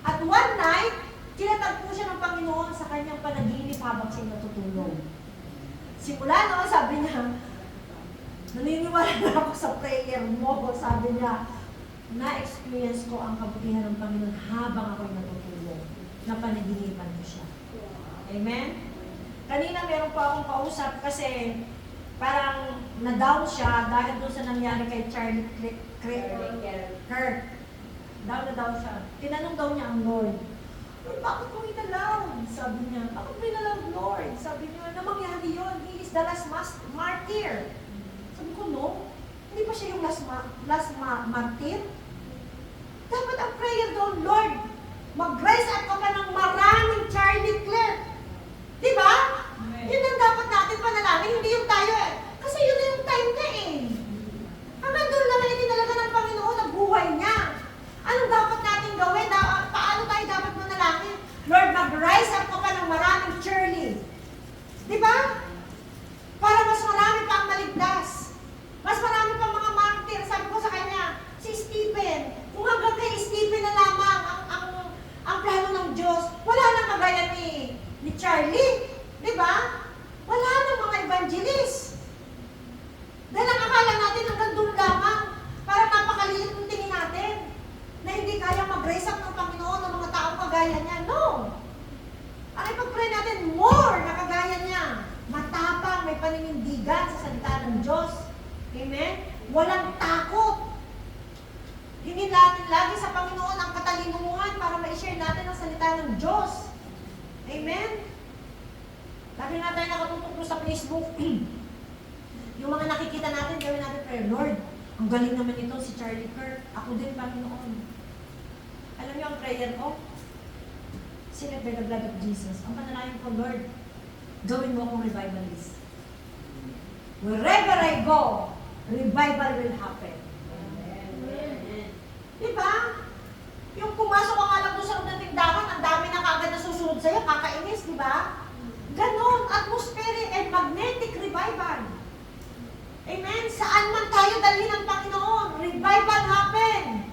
At one night, tinatagpo siya ng Panginoon sa kanyang panaginip habang siya natutulog. Simula noon, sabi niya, naniniwala na ako sa prayer mo. Sabi niya, na-experience ko ang kabutihan ng Panginoon habang ako'y natutulog. Na panaginipan ko siya. Amen? Kanina meron pa akong kausap kasi parang na-down siya dahil doon sa nangyari kay Charlie Kirk. Down na down siya. Tinanong daw niya ang Lord, Lord, bakit mo inalaw? Sabi niya, bakit mo inalaw, Lord? Sabi niya, na mangyari yun. He is the last martyr. Sabi ko, no. Hindi pa siya yung last martyr? Dapat ang prayer doon, Lord, mag-rise up ka pa ng maraming mag-rise up ka pa ng maraming cheerlead. Di ba? Para mas marami pa ang maligtas. Mas marami pa mga martyr. Sabi ko sa kanya, si Stephen, kung hanggang kay Stephen na lamang ang plano ng Diyos, wala nang kagaya ni Charlie. Di ba? Wala nang mga evangelist. Dahil ang akala natin hanggang doon lamang, para napakaliit ng tingin natin, na hindi kaya mag-raise up ng Panginoon ng mga taong kagaya niya. No! Ang ipag-pray natin, more na kagaya niya. Matapang, may paninindigan sa salita ng Diyos. Amen? Walang takot. Hingin natin lagi sa Panginoon ang katalinuhan para ma-share natin ang salita ng Diyos. Amen? Lagi nga tayo nakatutok sa Facebook. Yung mga nakikita natin, gawin natin prayer. Lord, ang galing naman ito si Charlie Kirk. Ako din, Panginoon. Alam niyo ang prayer ko? Sealed by the blood of Jesus. Ang panalangin ko, Lord, gawin mo akong revivalist. Wherever I go, revival will happen. Amen. Diba? Yung pumasok ka nga lang doon sa loob ng tindahan, ang dami na kagad na susunod sa'yo, kakainis, diba? Ganon, atmospheric and magnetic revival. Amen? Saan man tayo dalhin ng Panginoon, revival happen.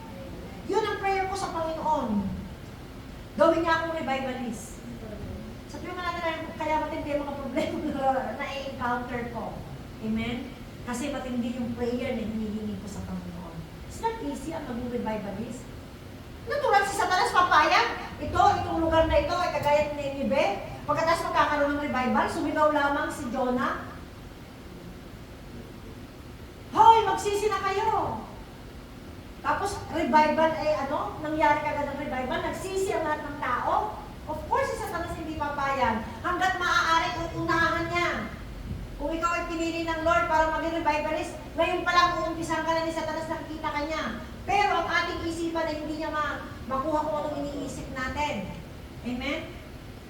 Yun ang prayer ko sa Panginoon. Gawin niya akong revivalist. Sabihin mo natin, kaya matindi ang mga problema na i-encounter ko. Amen? Kasi matindi yung prayer na hinihingi ko sa Panginoon. It's not easy ang maging revivalist. Natural si Satanas papayag. Itong lugar na ito ay kagaya ni Ninive. Pagkatapos magkakaroon ng revival, sumigaw lamang si Jonah. Hoy, magsisi na kayo. Tapos revival ay nangyari kagad ng revival, nagsisi ang lahat ng tao. Of course, si Satanas hindi papayag. Hanggat maaari uunahan niya. Kung ikaw ay pinili ng Lord para maging revivalist, ngayon pa lang uumpisan ka na ni Satanas, nakikita ka niya. Pero ang ating isipan ay hindi niya makuha kung anong iniisip natin. Amen?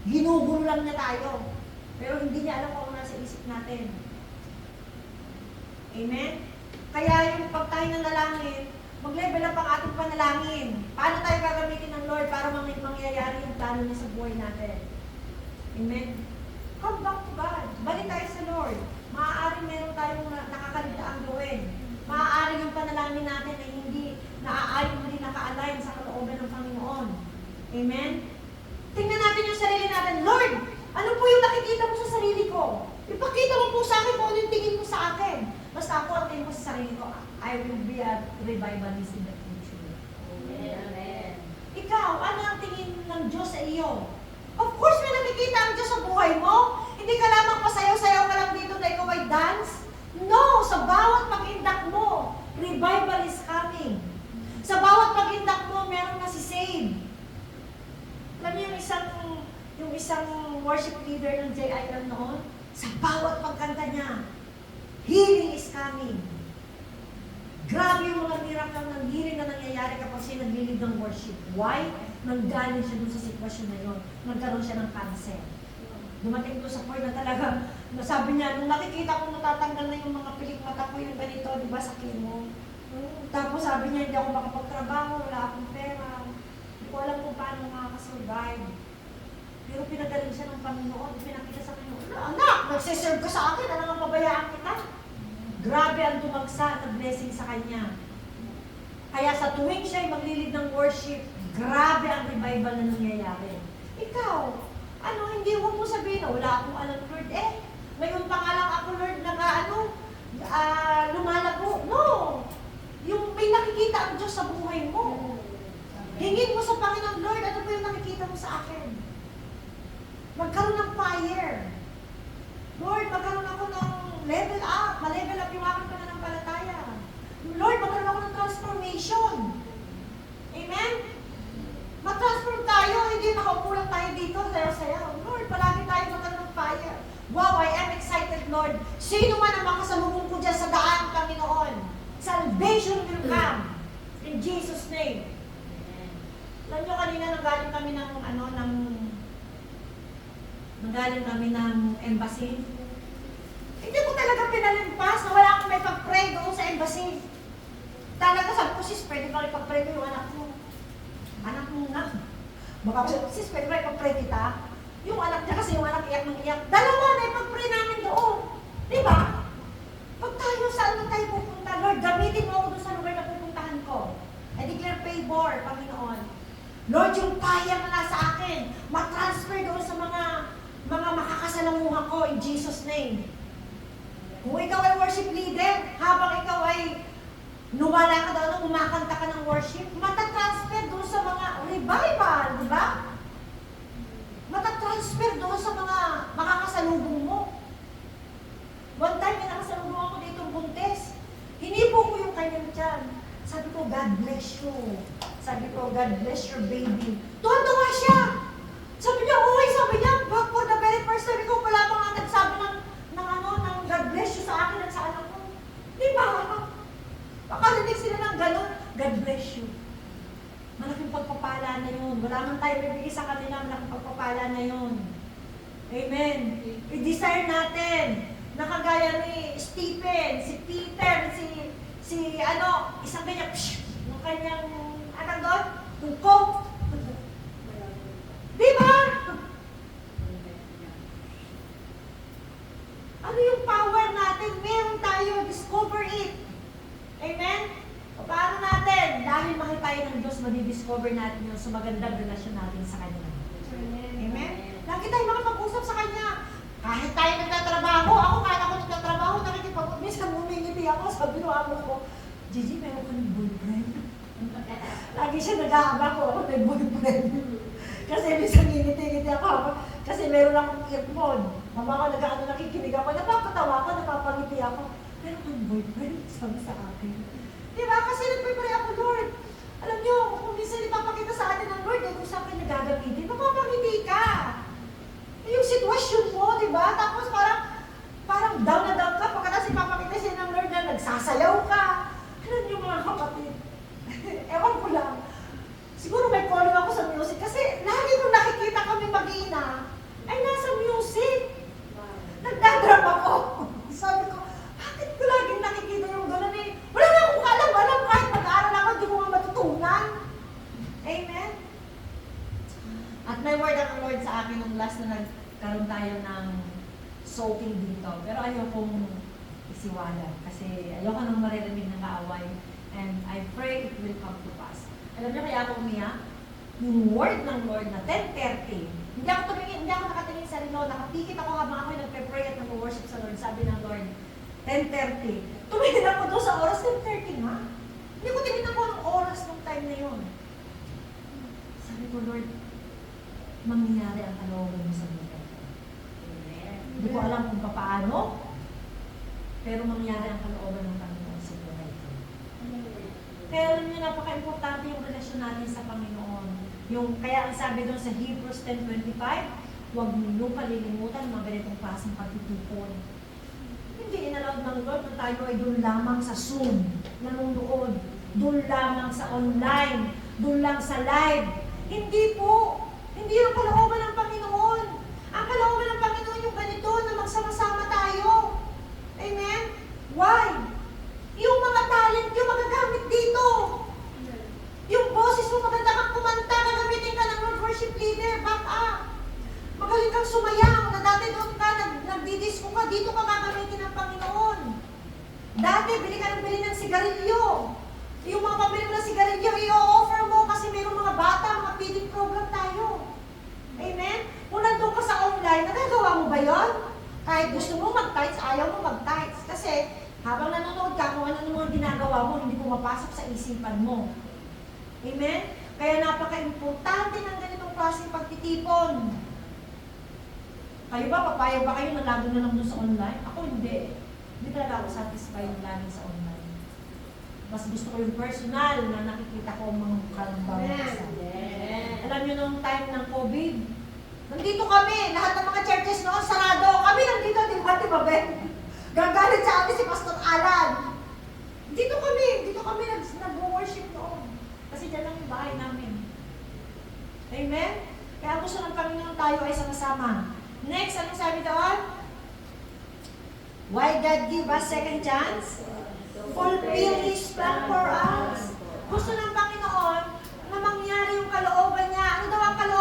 Ginugulo lang niya tayo. Pero hindi niya alam kung ano nasa isip natin. Amen? Kaya yung pag tayo nanalangin, mag-level up ang ating panalangin. Paano tayo gagamitin ng Lord para mangyayari yung plano niya sa buhay natin? Amen? Come back to God. Balik tayo sa Lord. Maaaring meron tayong nakakaligtaang gawin. Maaaring yung panalangin natin ay hindi naka-align sa kalooban ng Panginoon. Amen? Tingnan natin yung sarili natin. Lord, ano po yung nakikita mo sa sarili ko? Ipakita mo po sa akin kung ano yung tingin mo sa akin. Basta ako ang tingin ko sa sarili ko, I will be a revivalist in the future. Amen. Ikaw, ano ang tingin ng Diyos sa iyo? Of course, may nakikita ang Diyos sa buhay mo. Hindi ka lamang pasayaw-sayaw ka lang dito na ikaw ay dance. No! Sa bawat pag-indak mo, revival is coming. Sa bawat pag-indak mo, meron na si save. Alam niyo yung isang worship leader ng JIM noon, sa bawat pagkanta niya, healing is coming. Grabe yung mga miracle ng healing na nangyayari kapag siya naglilid ng worship. Why? Nanggaling siya dun sa sitwasyon na yun. Nagkaroon siya ng cancer. Dumating doon sa point na talaga, sabi niya, nung nakikita ko natatanggal na yung mga pilik mata ko, yung ganito, di ba, sa chemo. Tapos sabi niya, hindi ako makapagtrabaho, wala akong pera. Hindi ko alam kung paano makakasurvive. Pero pinagaling siya ng Panginoon, pinakita sa Panginoon, anak, nagsiserve ka sa akin, ano ang pabayaan kita? Grabe ang tumagsa na blessing sa kanya. Kaya sa tuwing siya ay maglilid ng worship, grabe ang revival na nangyayari. Ikaw, hindi mo sabihin na wala akong alam, Lord. Ngayon pa nga lang ako, Lord, lumalago. No! Yung may nakikita ang Diyos sa buhay mo. Hingin mo sa Panginoon, Lord, ano ba yung nakikita mo sa akin? Magkaroon ng fire. Lord, magkaroon ako ng level up. Ma-level up yung aking pananampalataya. Lord, magkaroon ako ng transformation. Amen? Mag-transform tayo, hindi nakaupo lang tayo dito, sayaw-sayaw. Lord, palagi tayo magkaroon ng fire. Wow, I am excited, Lord. Sino man ang makasalubong ko dyan sa daan, Panginoon? Salvation will come. In Jesus' name. Alam nyo, kanina nanggaling kami ng embassy. Hindi ko talaga pinalimpas na wala akong may pag-pray doon sa embassy. Talaga sabi ko, sis, pwede ba ipag-pray ko yung anak mo? Anak mo na. Baka siya, sis, pwede ba ipag-pray kita? Yung anak niya kasi yung anak iyak ng iyak. Dalawa na ipag-pray namin doon. Di ba? Pag tayo, saan na tayo pupunta? Lord, gamitin mo ako doon sa lugar na pupuntahan ko. I declare favor, Panginoon. Lord, yung payang na nasa akin, matransfer doon sa mga makakasalamuhan ko in Jesus' name. Kung ikaw ay worship leader, habang ikaw ay nuwala ka doon, umakanta ka ng worship, matatransfer doon sa mga revival, di ba? Matatransfer doon sa mga makakasalubong mo. One time, may nakasalubong ako dito buntes. Hinipo ko yung kanyang tiyan. Sabi ko, God bless you. Sabi ko, God bless your baby. Tuwa-tuwa siya. Sabi niya, uy, sabi niya, but for the very first time, ikaw pala mga nagsabi ng God bless you sa akin at sa anak ko. Di ba? Makarinig sila ng gano'n, God bless you. Malaking pagpapala na yun. Wala man tayo bibigay sa kanila, malaking pagpapala na yun. Amen. I-desire natin na kagaya ni Stephen, si Peter, isang ganyan, yung kanyang, doon? Yung coat. Di ba? Ano yung power natin? Meron tayo, discover it. Amen? O paano natin? Dahil mahal tayo ng Diyos, madidiscover natin yun sa magandang relasyon natin sa Kanya. Amen? Lagi tayo makapag-usap sa Kanya. Kahit tayo nagtatrabaho, kahit ako nagtatrabaho, minsan ngumingiti ako, sabi ng amo ko, Gigi, meron ka ng boyfriend? Lagi siya nag-aabang ko, ako may boyfriend. Kasi minsan ngingiti-ngiti ako, kasi meron akong earphone. Mama ko nakikinig ako, napapatawa ako, napapangiti ako. Meron kang boyfriend, sabi sa akin. Diba? Kasi nagpipray ako, Lord. Alam niyo, kung minsan ipapakita sa atin ng Lord, kung saan ka nagagamitin, napapangiti ka. Yung sitwasyon mo, diba? Tapos parang down na down ka, pagkatapos ipapakita siya ng Lord na nagsasayaw ka. Alam niyo mga kapatid, ewan ko lang. Siguro may calling ako sa music kasi lagi kong nakikita kami mag-ina ay nasa music. Nagdadram ako. Sabi ko, bakit ko laging nakikita yung gano'n eh? Wala na akong alam kahit mag-aaral ako, hindi ko nga matutunan. Amen? At may word ang Lord sa akin nung last na nagkaroon tayo ng soaking dito. Pero ayokong isiwala kasi ayoko nang maririnig ng kaaway. And I pray it will come to pass. Alam niyo kaya ako umiyak? Yung word ng Lord na 10:30. Hindi ako nakatingin sa relo, nakapikit ako habang ako nagpe-pray at nag-worship sa Lord. Sabi ng Lord, 10:30. Tumingin ako doon sa oras, 10:30 nga. Hindi ko tingin ako ng oras ng time na yun. Sabi ko, Lord, mangyayari ang kalooban mo sa buhay ko. Hindi ko alam kung paano, pero mangyayari ang kalooban ng Panginoon sa buhay ko. Kaya alam niyo, napaka-importante yung relasyon natin sa Panginoon. Kaya ang sabi doon sa Hebrews 10:25, huwag niyo palilimutan mga ganitong klaseng pagtitipon. Hindi inalawag ng Lord na tayo ay doon lamang sa Zoom, nanonood, doon lamang sa online, doon lang sa live. Hindi po. Hindi yung kalooban ng Panginoon. Ang kalooban ng Panginoon yung ganito na magsama-sama tayo. Amen? Why? Yung mga talent yung magagamit dito. Yung boses mo, maganda kang kumanta, gagamitin ka ng Lord worship leader, back up. Magaling kang sumayaw, na dati doon ka, nagdidisco ka, dito ka gagamitin ng Panginoon. Dati, bili ng sigarilyo. Yung mga pabili mo ng sigarilyo, i-offer mo kasi mayroong mga bata, mga feeding program tayo. Amen? Kung nandun ka sa online, nagagawa mo ba yun? Kahit gusto mo mag-tights, ayaw mo mag-tights. Kasi habang nanonood ka, kung ano mga ginagawa mo, hindi pumapasok sa isipan mo. Amen? Kaya napaka-importante ng ganitong klaseng pagtitipon. Kayo ba, papayag ba kayo na lalo na lang doon sa online? Ako hindi. Hindi talaga ako satisfied lagi sa online. Mas gusto ko yung personal na nakikita ko ang mga mukhang bawat isa. Alam niyo nung time ng COVID, nandito kami, lahat ng mga churches noon, sarado. Kami nandito, di ba, Ben? Gagalit sa amin si Pastor Alan. Dito kami nag-worship noon. Kasi dyan lang yung bahay namin. Amen? Kaya gusto ng Panginoon tayo ay sama-sama. Next, anong sabi doon? Why God give us second chance? Fulfill His plan for us. Gusto ng Panginoon na mangyari yung kalooban niya. Ano daw ang kalooban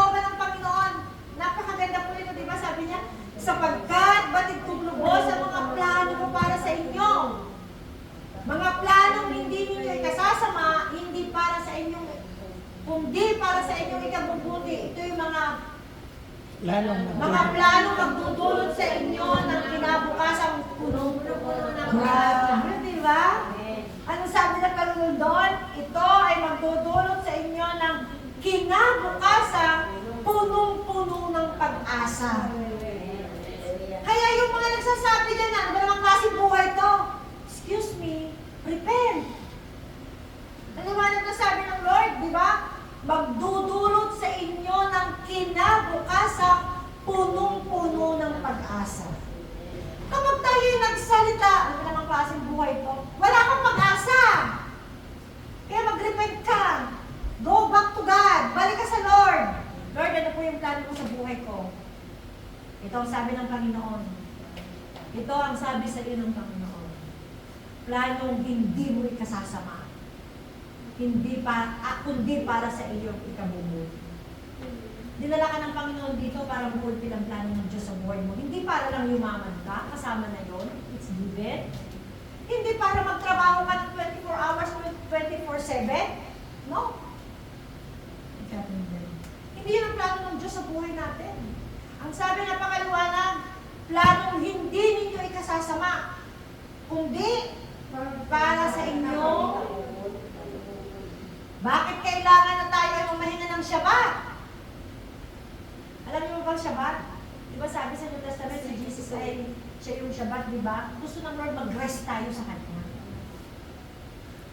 Lalong Mga magdudulot. plano magdudulot sa inyo ng kinabukasan puno-puno ng grabe, di ba? Ano sabi ng Panginoon doon? Ito ay magdudulot sa inyo ng kinabukasan punong-puno ng pag-asa. Kaya yung mga nagsasabi dyan na, ano ba namang klaseng buhay to? Excuse me, repent. Naliwanag na sabi ng Lord, di ba? Magdudulot sa inyo ng kinabukasan punong-puno ng pag-asa. Kapag tayo nagsalita, ano ba namang klaseng buhay to? Wala kang pag-asa. Kaya mag-repent ka. Go back to God. Balik ka sa Lord. Lord, ano po yung plano mo sa buhay ko? Ito ang sabi ng Panginoon. Ito ang sabi sa iyo ng Panginoon. Planong hindi mo ikasasama. Kundi para sa iyong ikabubuti. Dinala ka ng Panginoon dito para mapulpil ang plano ng Diyos sa buhay mo. Hindi para lang yumaman ka, kasama na yon, it's given. Hindi para magtrabaho ka ng 24 hours, 24/7. No? Hindi yun ang plano ng Diyos sa buhay natin. Ang sabi ng pangaliwanag, planong hindi ninyo ikasasama, kundi para sa inyo. Bakit kailangan na tayo ay humahinga ng Shabbat? Alam niyo ba bang Shabbat? Di ba sabi sa New Testament, si Jesus ay siya yung Shabbat, di ba? Gusto ng Lord mag-rest tayo sa Kanya.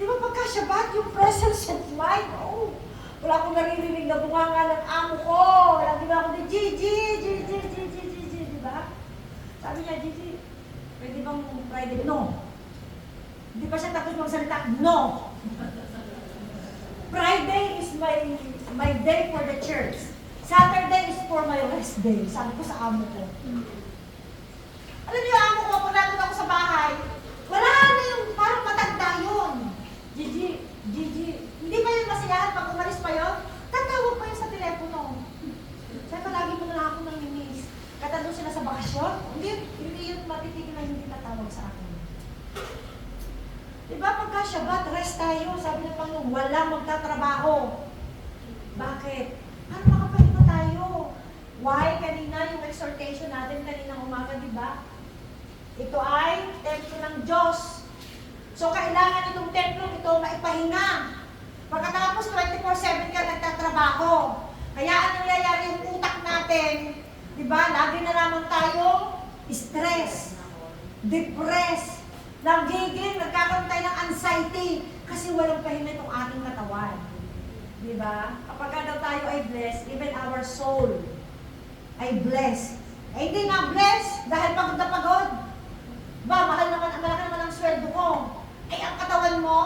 Di ba pagka Shabbat, yung presence of mind, oh, wala akong naririnig na bunganga ng amo ko. Lagi ba ako di Gigi, di ba? Sabi niya, Gigi, pwede bang Friday? No. Hindi pa siya tapos magsalita, no. Friday is my day for the church. Saturday is for my rest day. Sabi ko sa amo ko. Alam niyo, amo ko, pag nandun ako sa bahay, wala na yung parang matanda yun. Gigi, hindi ba yun masiyahan pag umalis pa yun? Tatawag pa yun sa telepono. Sabi ko, lagi mo na lang ako nanginis. Katandun sila sa bakasyon, hindi yun matitigil na hindi tatawag sa akin. Diba pagka Shabbat, rest tayo, sabi ng Panginoon, walang magtatrabaho. Bakit? Para makapahinga tayo. Why? Kanina yung exhortation natin, kanina umaga, diba? Ito ay templo ng Diyos. So, kailangan itong templo ito maipahinga. Pagkatapos 24/7 ka nagtatrabaho. Kaya ang nangyayari yung utak natin, diba? Lagi na lamang tayo stress, depressed, nagkakaroon tayo ng anxiety kasi walang pahinga itong ating katawan. Diba? Kapag daw tayo ay blessed, even our soul ay blessed. Eh hindi nga blessed dahil pagod na pagod. Ba, malaki naman ang sweldo ko. Ay, ang katawan mo,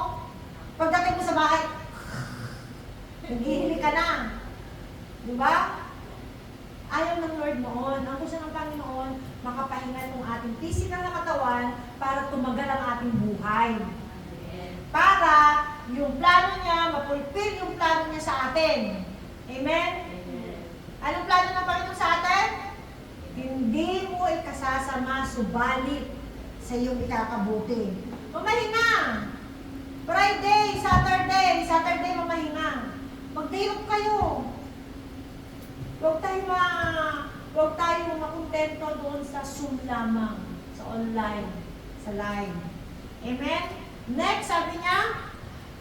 pagdating mo sa bahay, naghihili ka na. Diba? Ayaw ng Lord noon. Ang gusto ng Panginoon, makapahinga itong ating physical na katawan para tumagal ang ating buhay. Para yung plano niya, mapulpil yung plano niya sa atin. Amen? Anong plano ng Panginoon sa atin? Hindi mo ikasasama, subalit sa iyong ikakabuti. Mamahinga! Friday, Saturday mamahinga. Mag-day-off kayo. Huwag tayo makontento doon sa Zoom lamang, sa online, sa live. Amen? Next, sabi niya,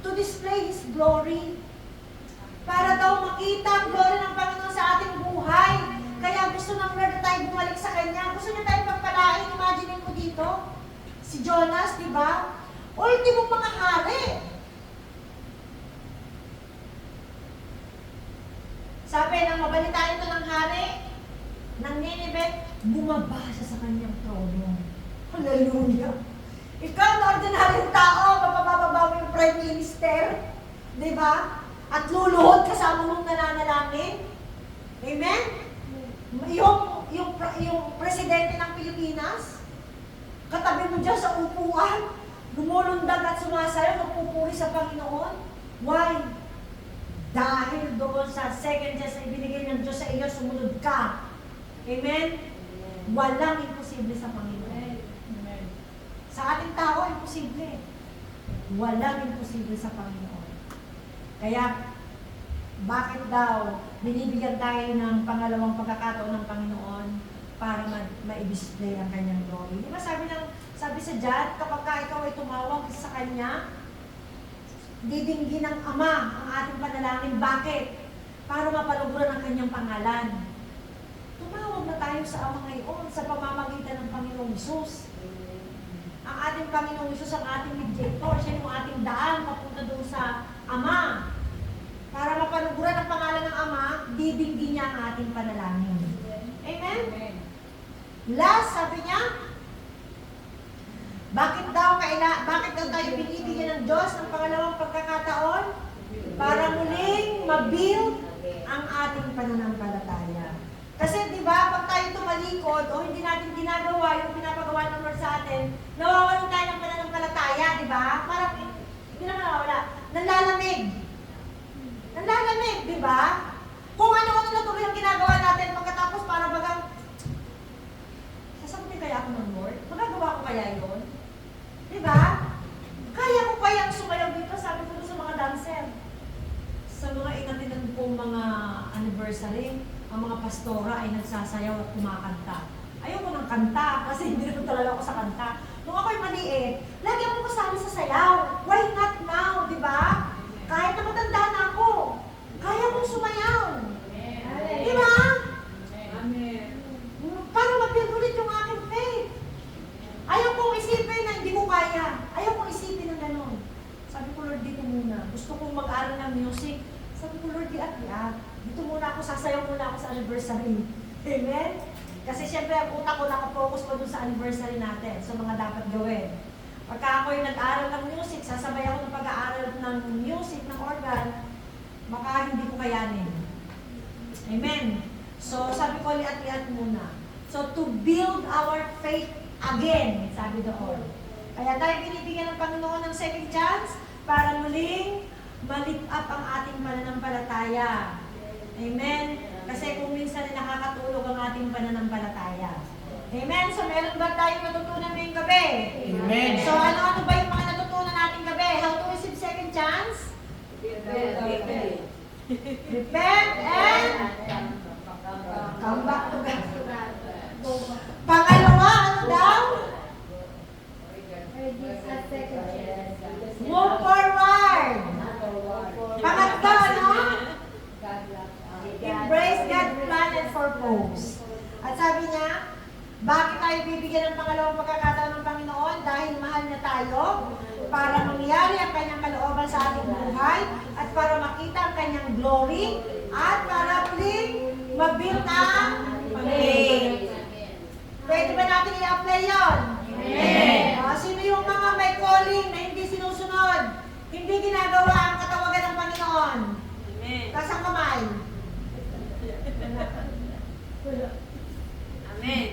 to display His glory. Para daw makita ang glory ng Panginoon sa ating buhay. Kaya gusto ng Lord na tayo bumalik sa Kanya. Gusto niya tayo pagpalain. Imagine mo dito, si Jonas, di ba? Ultimong mga hari. Sabi nang mabalitaan ito ng hari, ng Nineveh, bumaba siya sa kanyang trono. Hallelujah! Ikaw na ordinaryong tao, mapapababa mo yung prime minister, di ba? At luluhod kasama mong nananalangin. Amen? Yung presidente ng Pilipinas, katabi mo dyan sa upuan, lumulundag at sumasayaw, nagpupuri sa Panginoon. Why? Dahil doon sa second chance na ibinigay ng Diyos sa iyo, sumunod ka. Amen? Walang imposible sa Panginoon. Amen. Sa ating tao, imposible. Walang imposible sa Panginoon. Kaya, Bakit daw binibigyan tayo ng pangalawang pagkakataon ng Panginoon para ma-display ang kanyang glory? Di ba sabi sa Jad, kapag ka ikaw ay tumawag sa kanya, didinggin ng Ama ang ating panalangin. Bakit? Para mapaluguran ang kanyang pangalan. Tumawag na tayo sa Ama ngayon sa pamamagitan ng Panginoong Hesus. Ang ating Panginoong Hesus ang ating mediator. Siya yung ating daan papunta doon sa Ama. Para mapaluguran ang pangalan ng Ama, didinggin niya ang ating panalangin. Amen? Last, sabi niya, bakit daw tayo binibigyan ng Diyos ng pangalawang pagkakataon? Para muling mabuild ang ating pananampalataya. Kasi di ba, pag tayo tumalikod o hindi natin ginagawa yung pinapagawa ng Lord sa atin, nawawalan tayo ng pananampalataya, di ba? Parang, hindi naman nawawala. Nanlalamig. Nanlalamig, di ba? Kung ano-ano na tuloy ang ginagawa natin, pagkatapos para bagang, sasagutin kaya ako ng Lord? Magagawa ko kaya yun? Di ba? Kaya ko kayang sumayaw dito, sabi ko sa mga dancer. Sa mga inatinan pong mga anniversary, ang mga pastora ay nagsasayaw at kumakanta. Ayoko ng kanta kasi hindi naman talaga ako sa kanta. Nung ako'y maliit, lagi ako kasali sa sayaw. Why not now, di ba? Kahit na matanda na ako, kaya kong sumayaw. Di ba? Para ma-build ulit yung aking faith. Ayaw kong isipin na hindi ko kaya. Ayaw kong isipin ng gano'n. Sabi ko, Lord, dito muna. Gusto kong mag-aral ng music. Sabi ko, Lord, di-at. Dito muna ako, sasayaw muna ako sa anniversary. Amen? Kasi syempre, ang utak ko nakafocus pa dun sa anniversary natin, sa mga dapat gawin. Pagka ako'y nag-aaral ng music, sasabay ako ng pag-aaral ng music, ng organ, baka hindi ko kayanin. Amen? So, sabi ko, liat-liat muna. So, to build our faith again, sabi doon. Kaya tayo binibigyan ng Panginoon ng second chance para muling ma-lift up ang ating pananampalataya. Amen? Kasi kung minsan ay nakakatulog ang ating pananampalataya. Amen? So meron ba tayong natutunan ngayong gabi? Amen. So ano ba yung mga natutunan natin gabi? How to receive second chance? Repent and come back to God. Pangalawa, ano daw? Move forward. Pangatlo, ano? Embrace God's plan and purpose. At sabi niya, bakit tayo bibigyan ng pangalawang pagkakataon ng Panginoon? Dahil mahal niya tayo, para mangyari ang kanyang kalooban sa ating buhay, at para makita ang kanyang glory, at para muling mabuild ang faith. Pwede ba natin i-apply yun? Amen. Sino yung mga may calling na hindi sinusunod? Hindi ginagawa ang katawagan ng Panginoon? Taas ang kamay. Amen.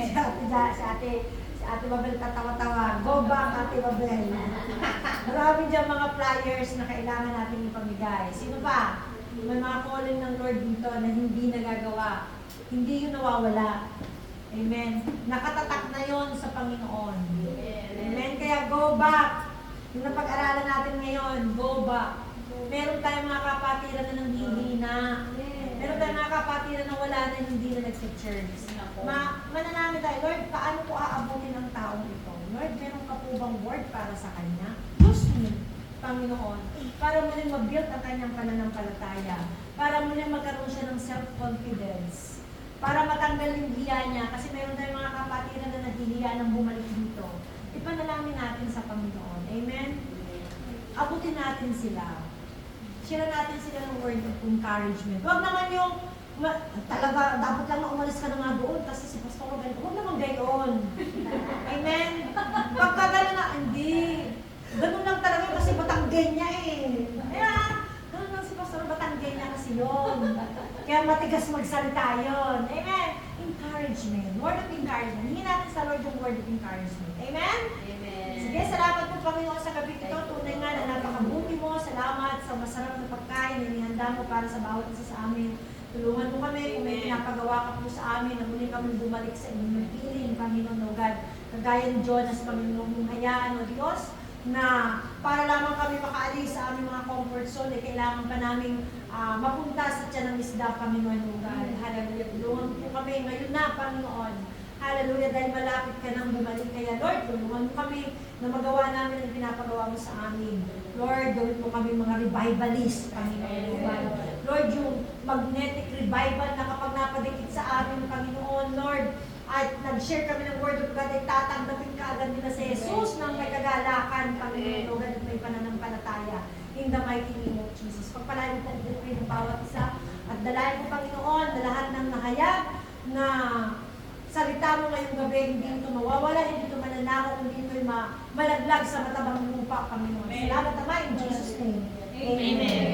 Si Ate Babel tatawa-tawa. Go back, Ate Babel. Marami dyan mga flyers na kailangan natin ipamigay. Sino pa? May mga calling ng Lord dito na hindi nagagawa. Hindi yun nawawala. Amen. Nakatatak na yon sa Panginoon. Amen. Kaya go back. Yung napag-aralan natin ngayon, go back. Meron tayong mga kapatiran na nanghihina. Meron tayong mga kapatiran na wala na hindi na nagsa-church. Mananamin tayo, Lord, paano ko aabutin ang taong ito? Lord, meron ka po bang word para sa kanya? Use me, Panginoon, para muling mag-build ang kanyang pananampalataya. Para muling magkaroon siya ng self-confidence. Para matanggal yung hiya niya. Kasi meron tayong mga kapatiran na naghihiya ng bumalik dito. Ipanalangin natin sa Panginoon. Amen? Abutin natin sila. Share natin sila ng word of encouragement. Huwag naman yung, talaga, dapat lang na umalis ka na nga doon kasi si Pastor Robin, huwag naman gayon. Amen? Pagka gano'n na, hindi. Ganun lang talaga kasi Batanggay niya eh. Kaya, ganun lang si Pastor Batanggay niya kasi yun. Kaya matigas magsalita yun. Amen? Encouragement. Word of encouragement. Hindi natin sa Lord yung word of encouragement. Amen? Sige, salamat po Panginoon sa gabi ito. Tunay nga na napakabuti mo. Salamat sa masarap na pagkain na inihanda mo para sa bawat isa sa amin. Tulungan mo kami kung may pinapagawa ka po sa amin na muli kami bumalik sa inyong piling, Panginoon o God. Kagaya ni Jonas, Panginoon mong hayaan o Diyos, na para lamang kami makaalis sa aming mga comfort zone, eh, kailangan pa namin mapunta sa tiyan ng isda, Panginoon o God. Hallelujah. Tulungan po kami ngayon na, Panginoon. Hallelujah, dahil malapit ka nang bumalik. Kaya Lord, tulungan mo kami na magawa namin ang pinapagawa mo sa amin. Lord, gawin mo kami mga revivalist, Panginoon o God. Lord, yung magnetic revival na kapag napadikit sa amin, Panginoon, Lord, at nag-share kami ng word of God, ay tatanggapin ka agad nila si Jesus ng may kagalakan, Panginoon o God, at may pananampalataya. In the mighty name of Jesus. Pagpalain mo po kayo ng bawat isa, at dalayan mo, Panginoon, na lahat ng nahayag na salita mo ngayong gabi, hindi ito mawawala, hindi ito mananakaw, hindi ito malaglag sa matabang lupa, Panginoon. Salamat, Ama, in Jesus' name. Amen.